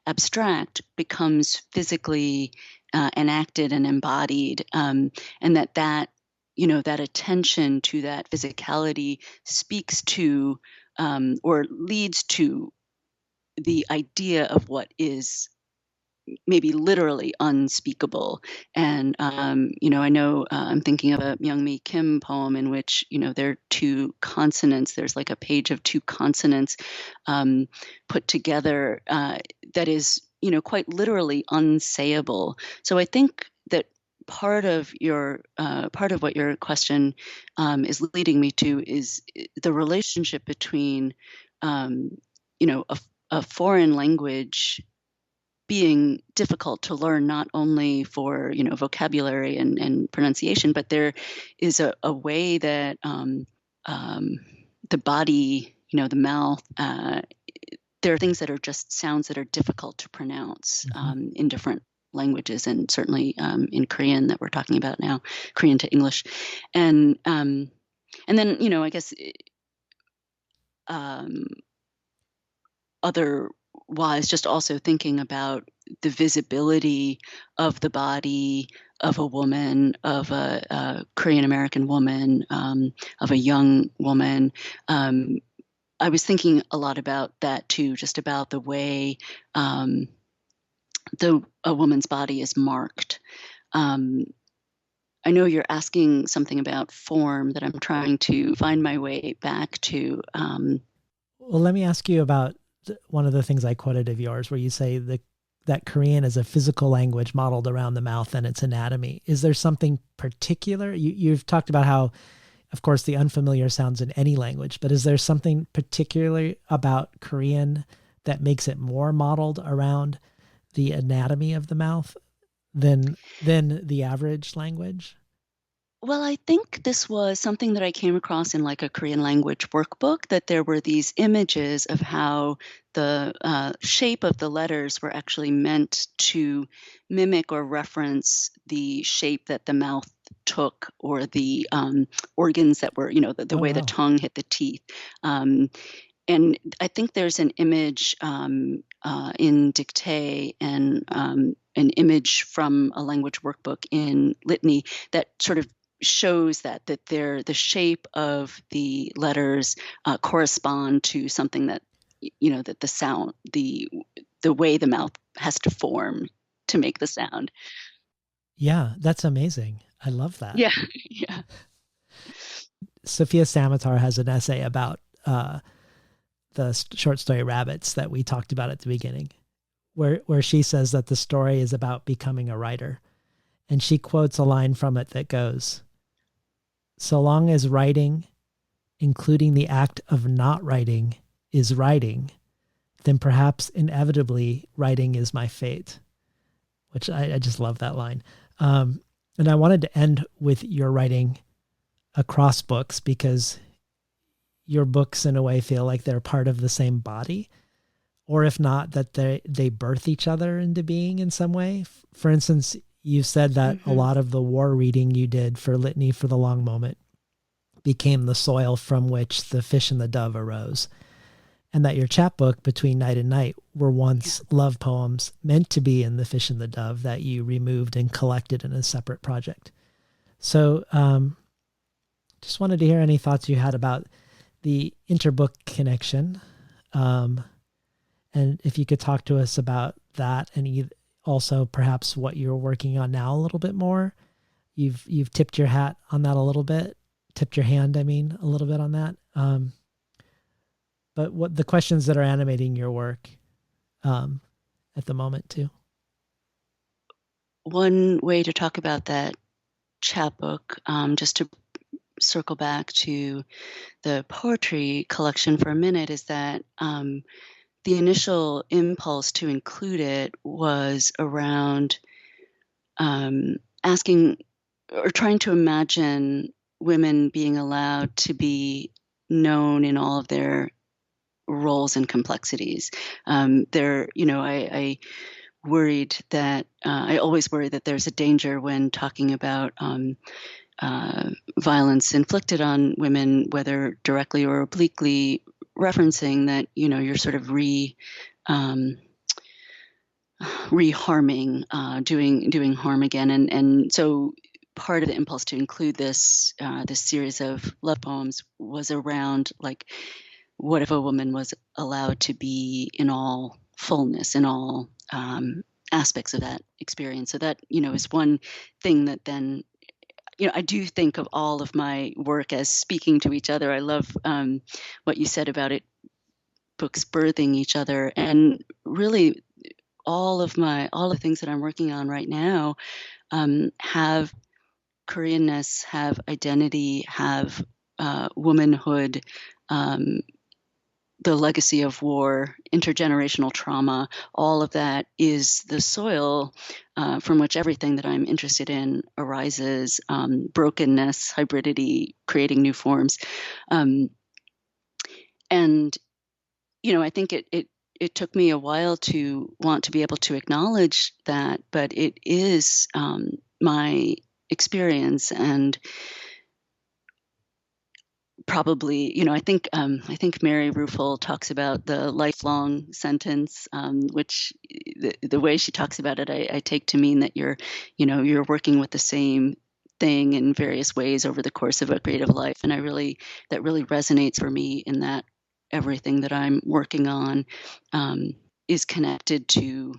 abstract becomes physically enacted and embodied, and that that attention to that physicality speaks to or leads to the idea of what is maybe literally unspeakable. And I know I'm thinking of a Myung-Mi Kim poem in which there are two consonants. There's like a page of two consonants put together that is quite literally unsayable. So I think that part of what your question is leading me to is the relationship between a foreign language being difficult to learn, not only for vocabulary and pronunciation, but there is a way that the body, the mouth, there are things that are just sounds that are difficult to pronounce in different languages, and certainly in Korean that we're talking about now, Korean to English, and then I guess otherwise, just also thinking about the visibility of the body of a woman, of a Korean American woman, of a young woman. I was thinking a lot about that too, just about the way a woman's body is marked. I know you're asking something about form that I'm trying to find my way back to. Well, let me ask you about one of the things I quoted of yours, where you say that Korean is a physical language modeled around the mouth and its anatomy. Is there something particular? You've talked about how, of course, the unfamiliar sounds in any language, but is there something particularly about Korean that makes it more modeled around the anatomy of the mouth than the average language? Well, I think this was something that I came across in like a Korean language workbook, that there were these images of how the shape of the letters were actually meant to mimic or reference the shape that the mouth took, or the organs that were, the way the tongue hit the teeth. And I think there's an image in dictée and an image from a language workbook in Litany that sort of shows that the shape of the letters correspond to something that that the sound, the way the mouth has to form to make the sound. Yeah, that's amazing. I love that. Yeah, yeah. Sophia Samatar has an essay about the short story Rabbits that we talked about at the beginning, where she says that the story is about becoming a writer. And she quotes a line from it that goes, "So long as writing, including the act of not writing, is writing, then perhaps inevitably writing is my fate, which I just love that line. And I wanted to end with your writing across books, because your books in a way feel like they're part of the same body, or if not, that they birth each other into being in some way. For instance, you said that a lot of the war reading you did for Litany for the Long Moment became the soil from which the Fish and the Dove arose, and that your chapbook Between Night and Night were once love poems meant to be in the Fish and the Dove that you removed and collected in a separate project. So just wanted to hear any thoughts you had about the interbook connection. And if you could talk to us about that, and also perhaps what you're working on now a little bit more. You've tipped your hat on that a little bit, tipped your hand, I mean, a little bit on that. But what the questions that are animating your work at the moment too. One way to talk about that chapbook, just to circle back to the poetry collection for a minute, is that the initial impulse to include it was around asking or trying to imagine women being allowed to be known in all of their roles and complexities. I worried that I always worry that there's a danger when talking about violence inflicted on women, whether directly or obliquely, referencing that you're sort of reharming, doing harm again, and so part of the impulse to include this series of love poems was around, like, what if a woman was allowed to be in all fullness, in all aspects of that experience? So that is one thing that then I do think of all of my work as speaking to each other. I love what you said about it, books birthing each other, and really all the things that I'm working on right now have Koreanness, have identity, have womanhood, the legacy of war, intergenerational trauma. All of that is the soil from which everything that I'm interested in arises. Brokenness, hybridity, creating new forms, and I think it took me a while to want to be able to acknowledge that, but it is my experience. And probably, I think Mary Ruefle talks about the lifelong sentence, which the way she talks about it, I take to mean that you're working with the same thing in various ways over the course of a creative life. And that really resonates for me, in that everything that I'm working on is connected to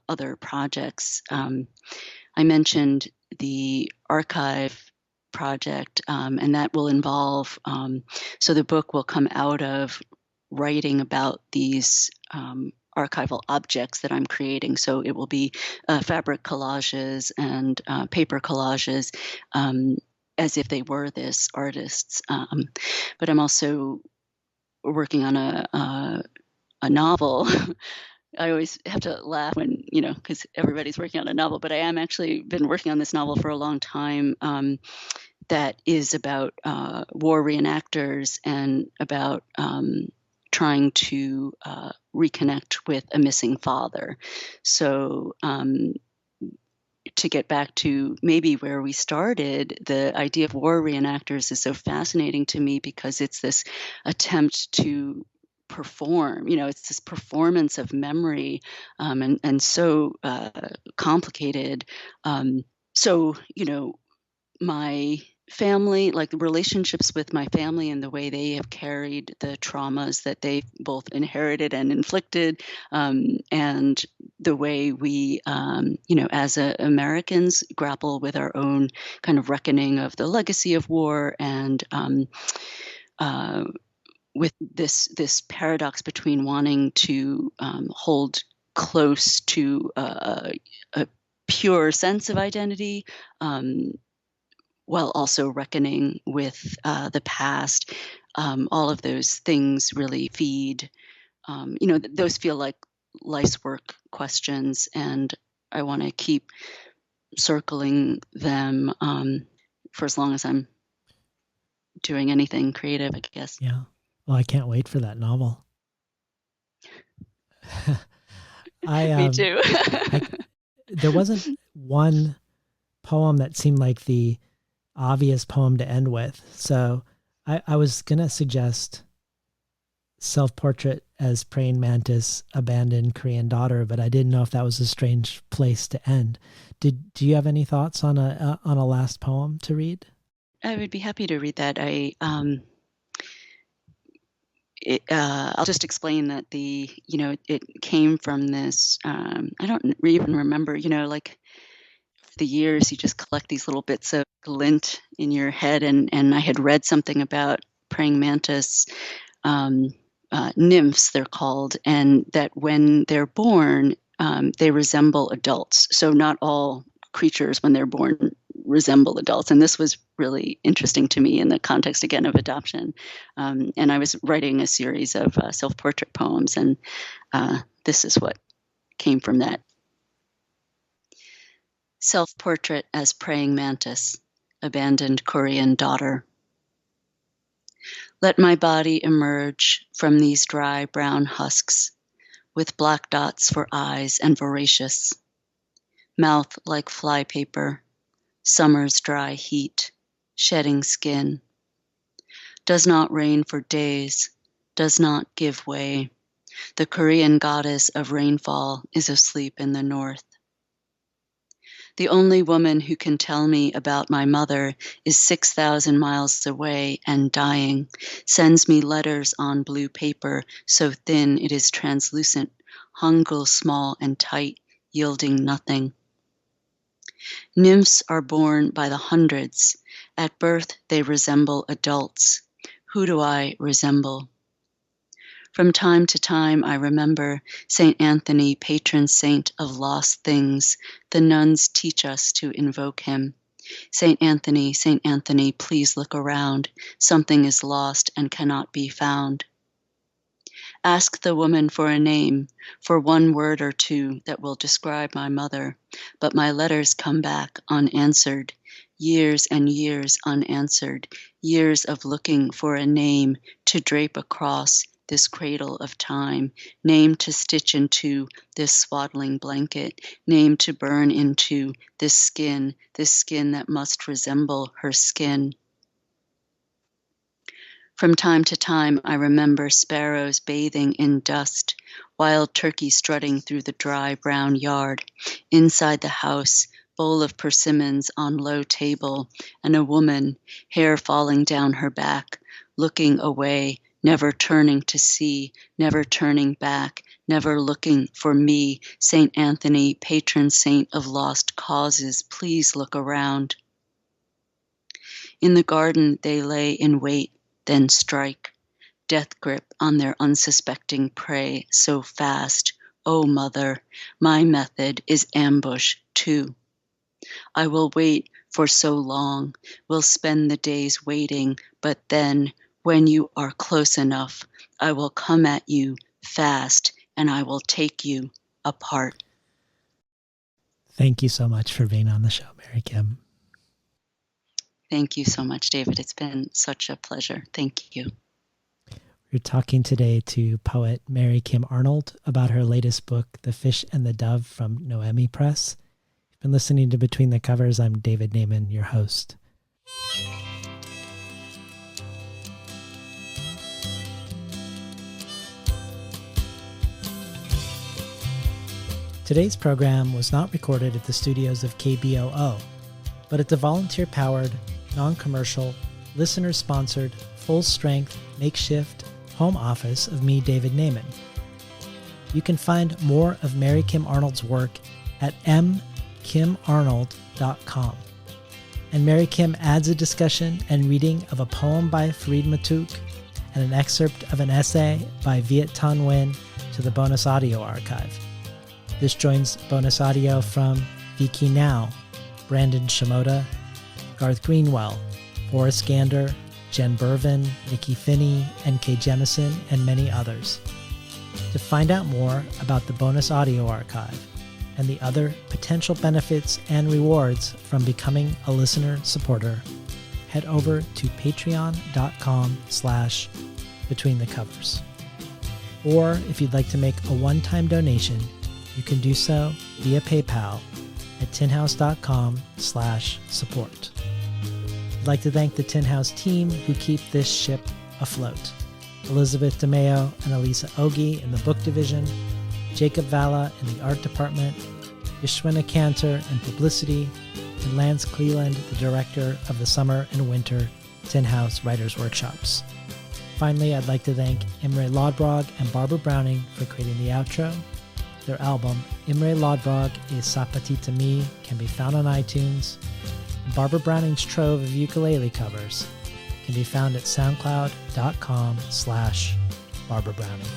other projects. I mentioned the archive project, and that will involve, so the book will come out of writing about these archival objects that I'm creating. So it will be fabric collages and paper collages, as if they were this artist's. But I'm also working on a novel. I always have to laugh when, because everybody's working on a novel, but I am actually been working on this novel for a long time, that is about war reenactors, and about trying to reconnect with a missing father. So to get back to maybe where we started, the idea of war reenactors is so fascinating to me, because it's this attempt to perform, it's this performance of memory, and so complicated. So, my family, like the relationships with my family and the way they have carried the traumas that they've both inherited and inflicted, and the way we, as Americans, grapple with our own kind of reckoning of the legacy of war, and with this paradox between wanting to hold close to a pure sense of identity, while also reckoning with the past. All of those things really feed those feel like life's work questions, and I want to keep circling them for as long as I'm doing anything creative, I guess. Yeah. Well, I can't wait for that novel. Me too. There wasn't one poem that seemed like the obvious poem to end with. So I was going to suggest Self-Portrait as Praying Mantis, Abandoned Korean Daughter, but I didn't know if that was a strange place to end. Do you have any thoughts on a last poem to read? I would be happy to read that. I'll just explain that it came from this. I don't even remember. Like the years, you just collect these little bits of glint in your head, and I had read something about praying mantis. Nymphs, they're called, and that when they're born, they resemble adults. So not all creatures, when they're born, resemble adults. And this was really interesting to me in the context, again, of adoption. And I was writing a series of self-portrait poems, and this is what came from that. Self-portrait as praying mantis, abandoned Korean daughter. Let my body emerge from these dry brown husks, with black dots for eyes and voracious, mouth like flypaper, summer's dry heat, shedding skin. Does not rain for days, does not give way. The Korean goddess of rainfall is asleep in the north. The only woman who can tell me about my mother is 6,000 miles away and dying, sends me letters on blue paper so thin it is translucent, hangul small and tight, yielding nothing. Nymphs are born by the hundreds. At birth they resemble adults. Who do I resemble? From time to time I remember St. Anthony, patron saint of lost things. The nuns teach us to invoke him. St. Anthony, please look around. Something is lost and cannot be found. Ask the woman for a name, for one word or two that will describe my mother, but my letters come back unanswered. Years and years unanswered, years of looking for a name to drape across this cradle of time, name to stitch into this swaddling blanket, name to burn into this skin that must resemble her skin. From time to time, I remember sparrows bathing in dust, wild turkey strutting through the dry brown yard. Inside the house, bowl of persimmons on low table, and a woman, hair falling down her back, looking away, never turning to see, never turning back, never looking for me. St. Anthony, patron saint of lost causes, please look around. In the garden they lay in wait, then strike, death grip on their unsuspecting prey so fast. Oh, mother, my method is ambush too. I will wait for so long, will spend the days waiting, but then, when you are close enough, I will come at you fast and I will take you apart. Thank you so much for being on the show, Mary Kim. Thank you so much, David. It's been such a pleasure. Thank you. We're talking today to poet Mary Kim Arnold about her latest book, The Fish and the Dove, from Noemi Press. You've been listening to Between the Covers. I'm David Naiman, your host. Today's program was not recorded at the studios of KBOO, but at the volunteer-powered, non-commercial, listener-sponsored, full-strength, makeshift home office of me, David Naiman. You can find more of Mary Kim Arnold's work at mkimarnold.com. And Mary Kim adds a discussion and reading of a poem by Farid Matuk and an excerpt of an essay by Viet Thanh Nguyen to the bonus audio archive. This joins bonus audio from Vicky Now, Brandon Shimoda, Garth Greenwell, Forrest Gander, Jen Bervin, Nikki Finney, N.K. Jemison, and many others. To find out more about the bonus audio archive and the other potential benefits and rewards from becoming a listener supporter, head over to patreon.com/betweenthecovers. Or if you'd like to make a one-time donation, you can do so via PayPal at tinhouse.com/support. I'd like to thank the Tin House team who keep this ship afloat. Elizabeth DeMeo and Elisa Ogi in the book division, Jacob Valla in the art department, Yashwina Cantor in publicity, and Lance Cleland, the director of the summer and winter Tin House Writers Workshops. Finally, I'd like to thank Imre Lodbrog and Barbara Browning for creating the outro. Their album, Imre Lodbrog is Sapatita Me, can be found on iTunes. Barbara Browning's trove of ukulele covers can be found at soundcloud.com/Barbara Browning.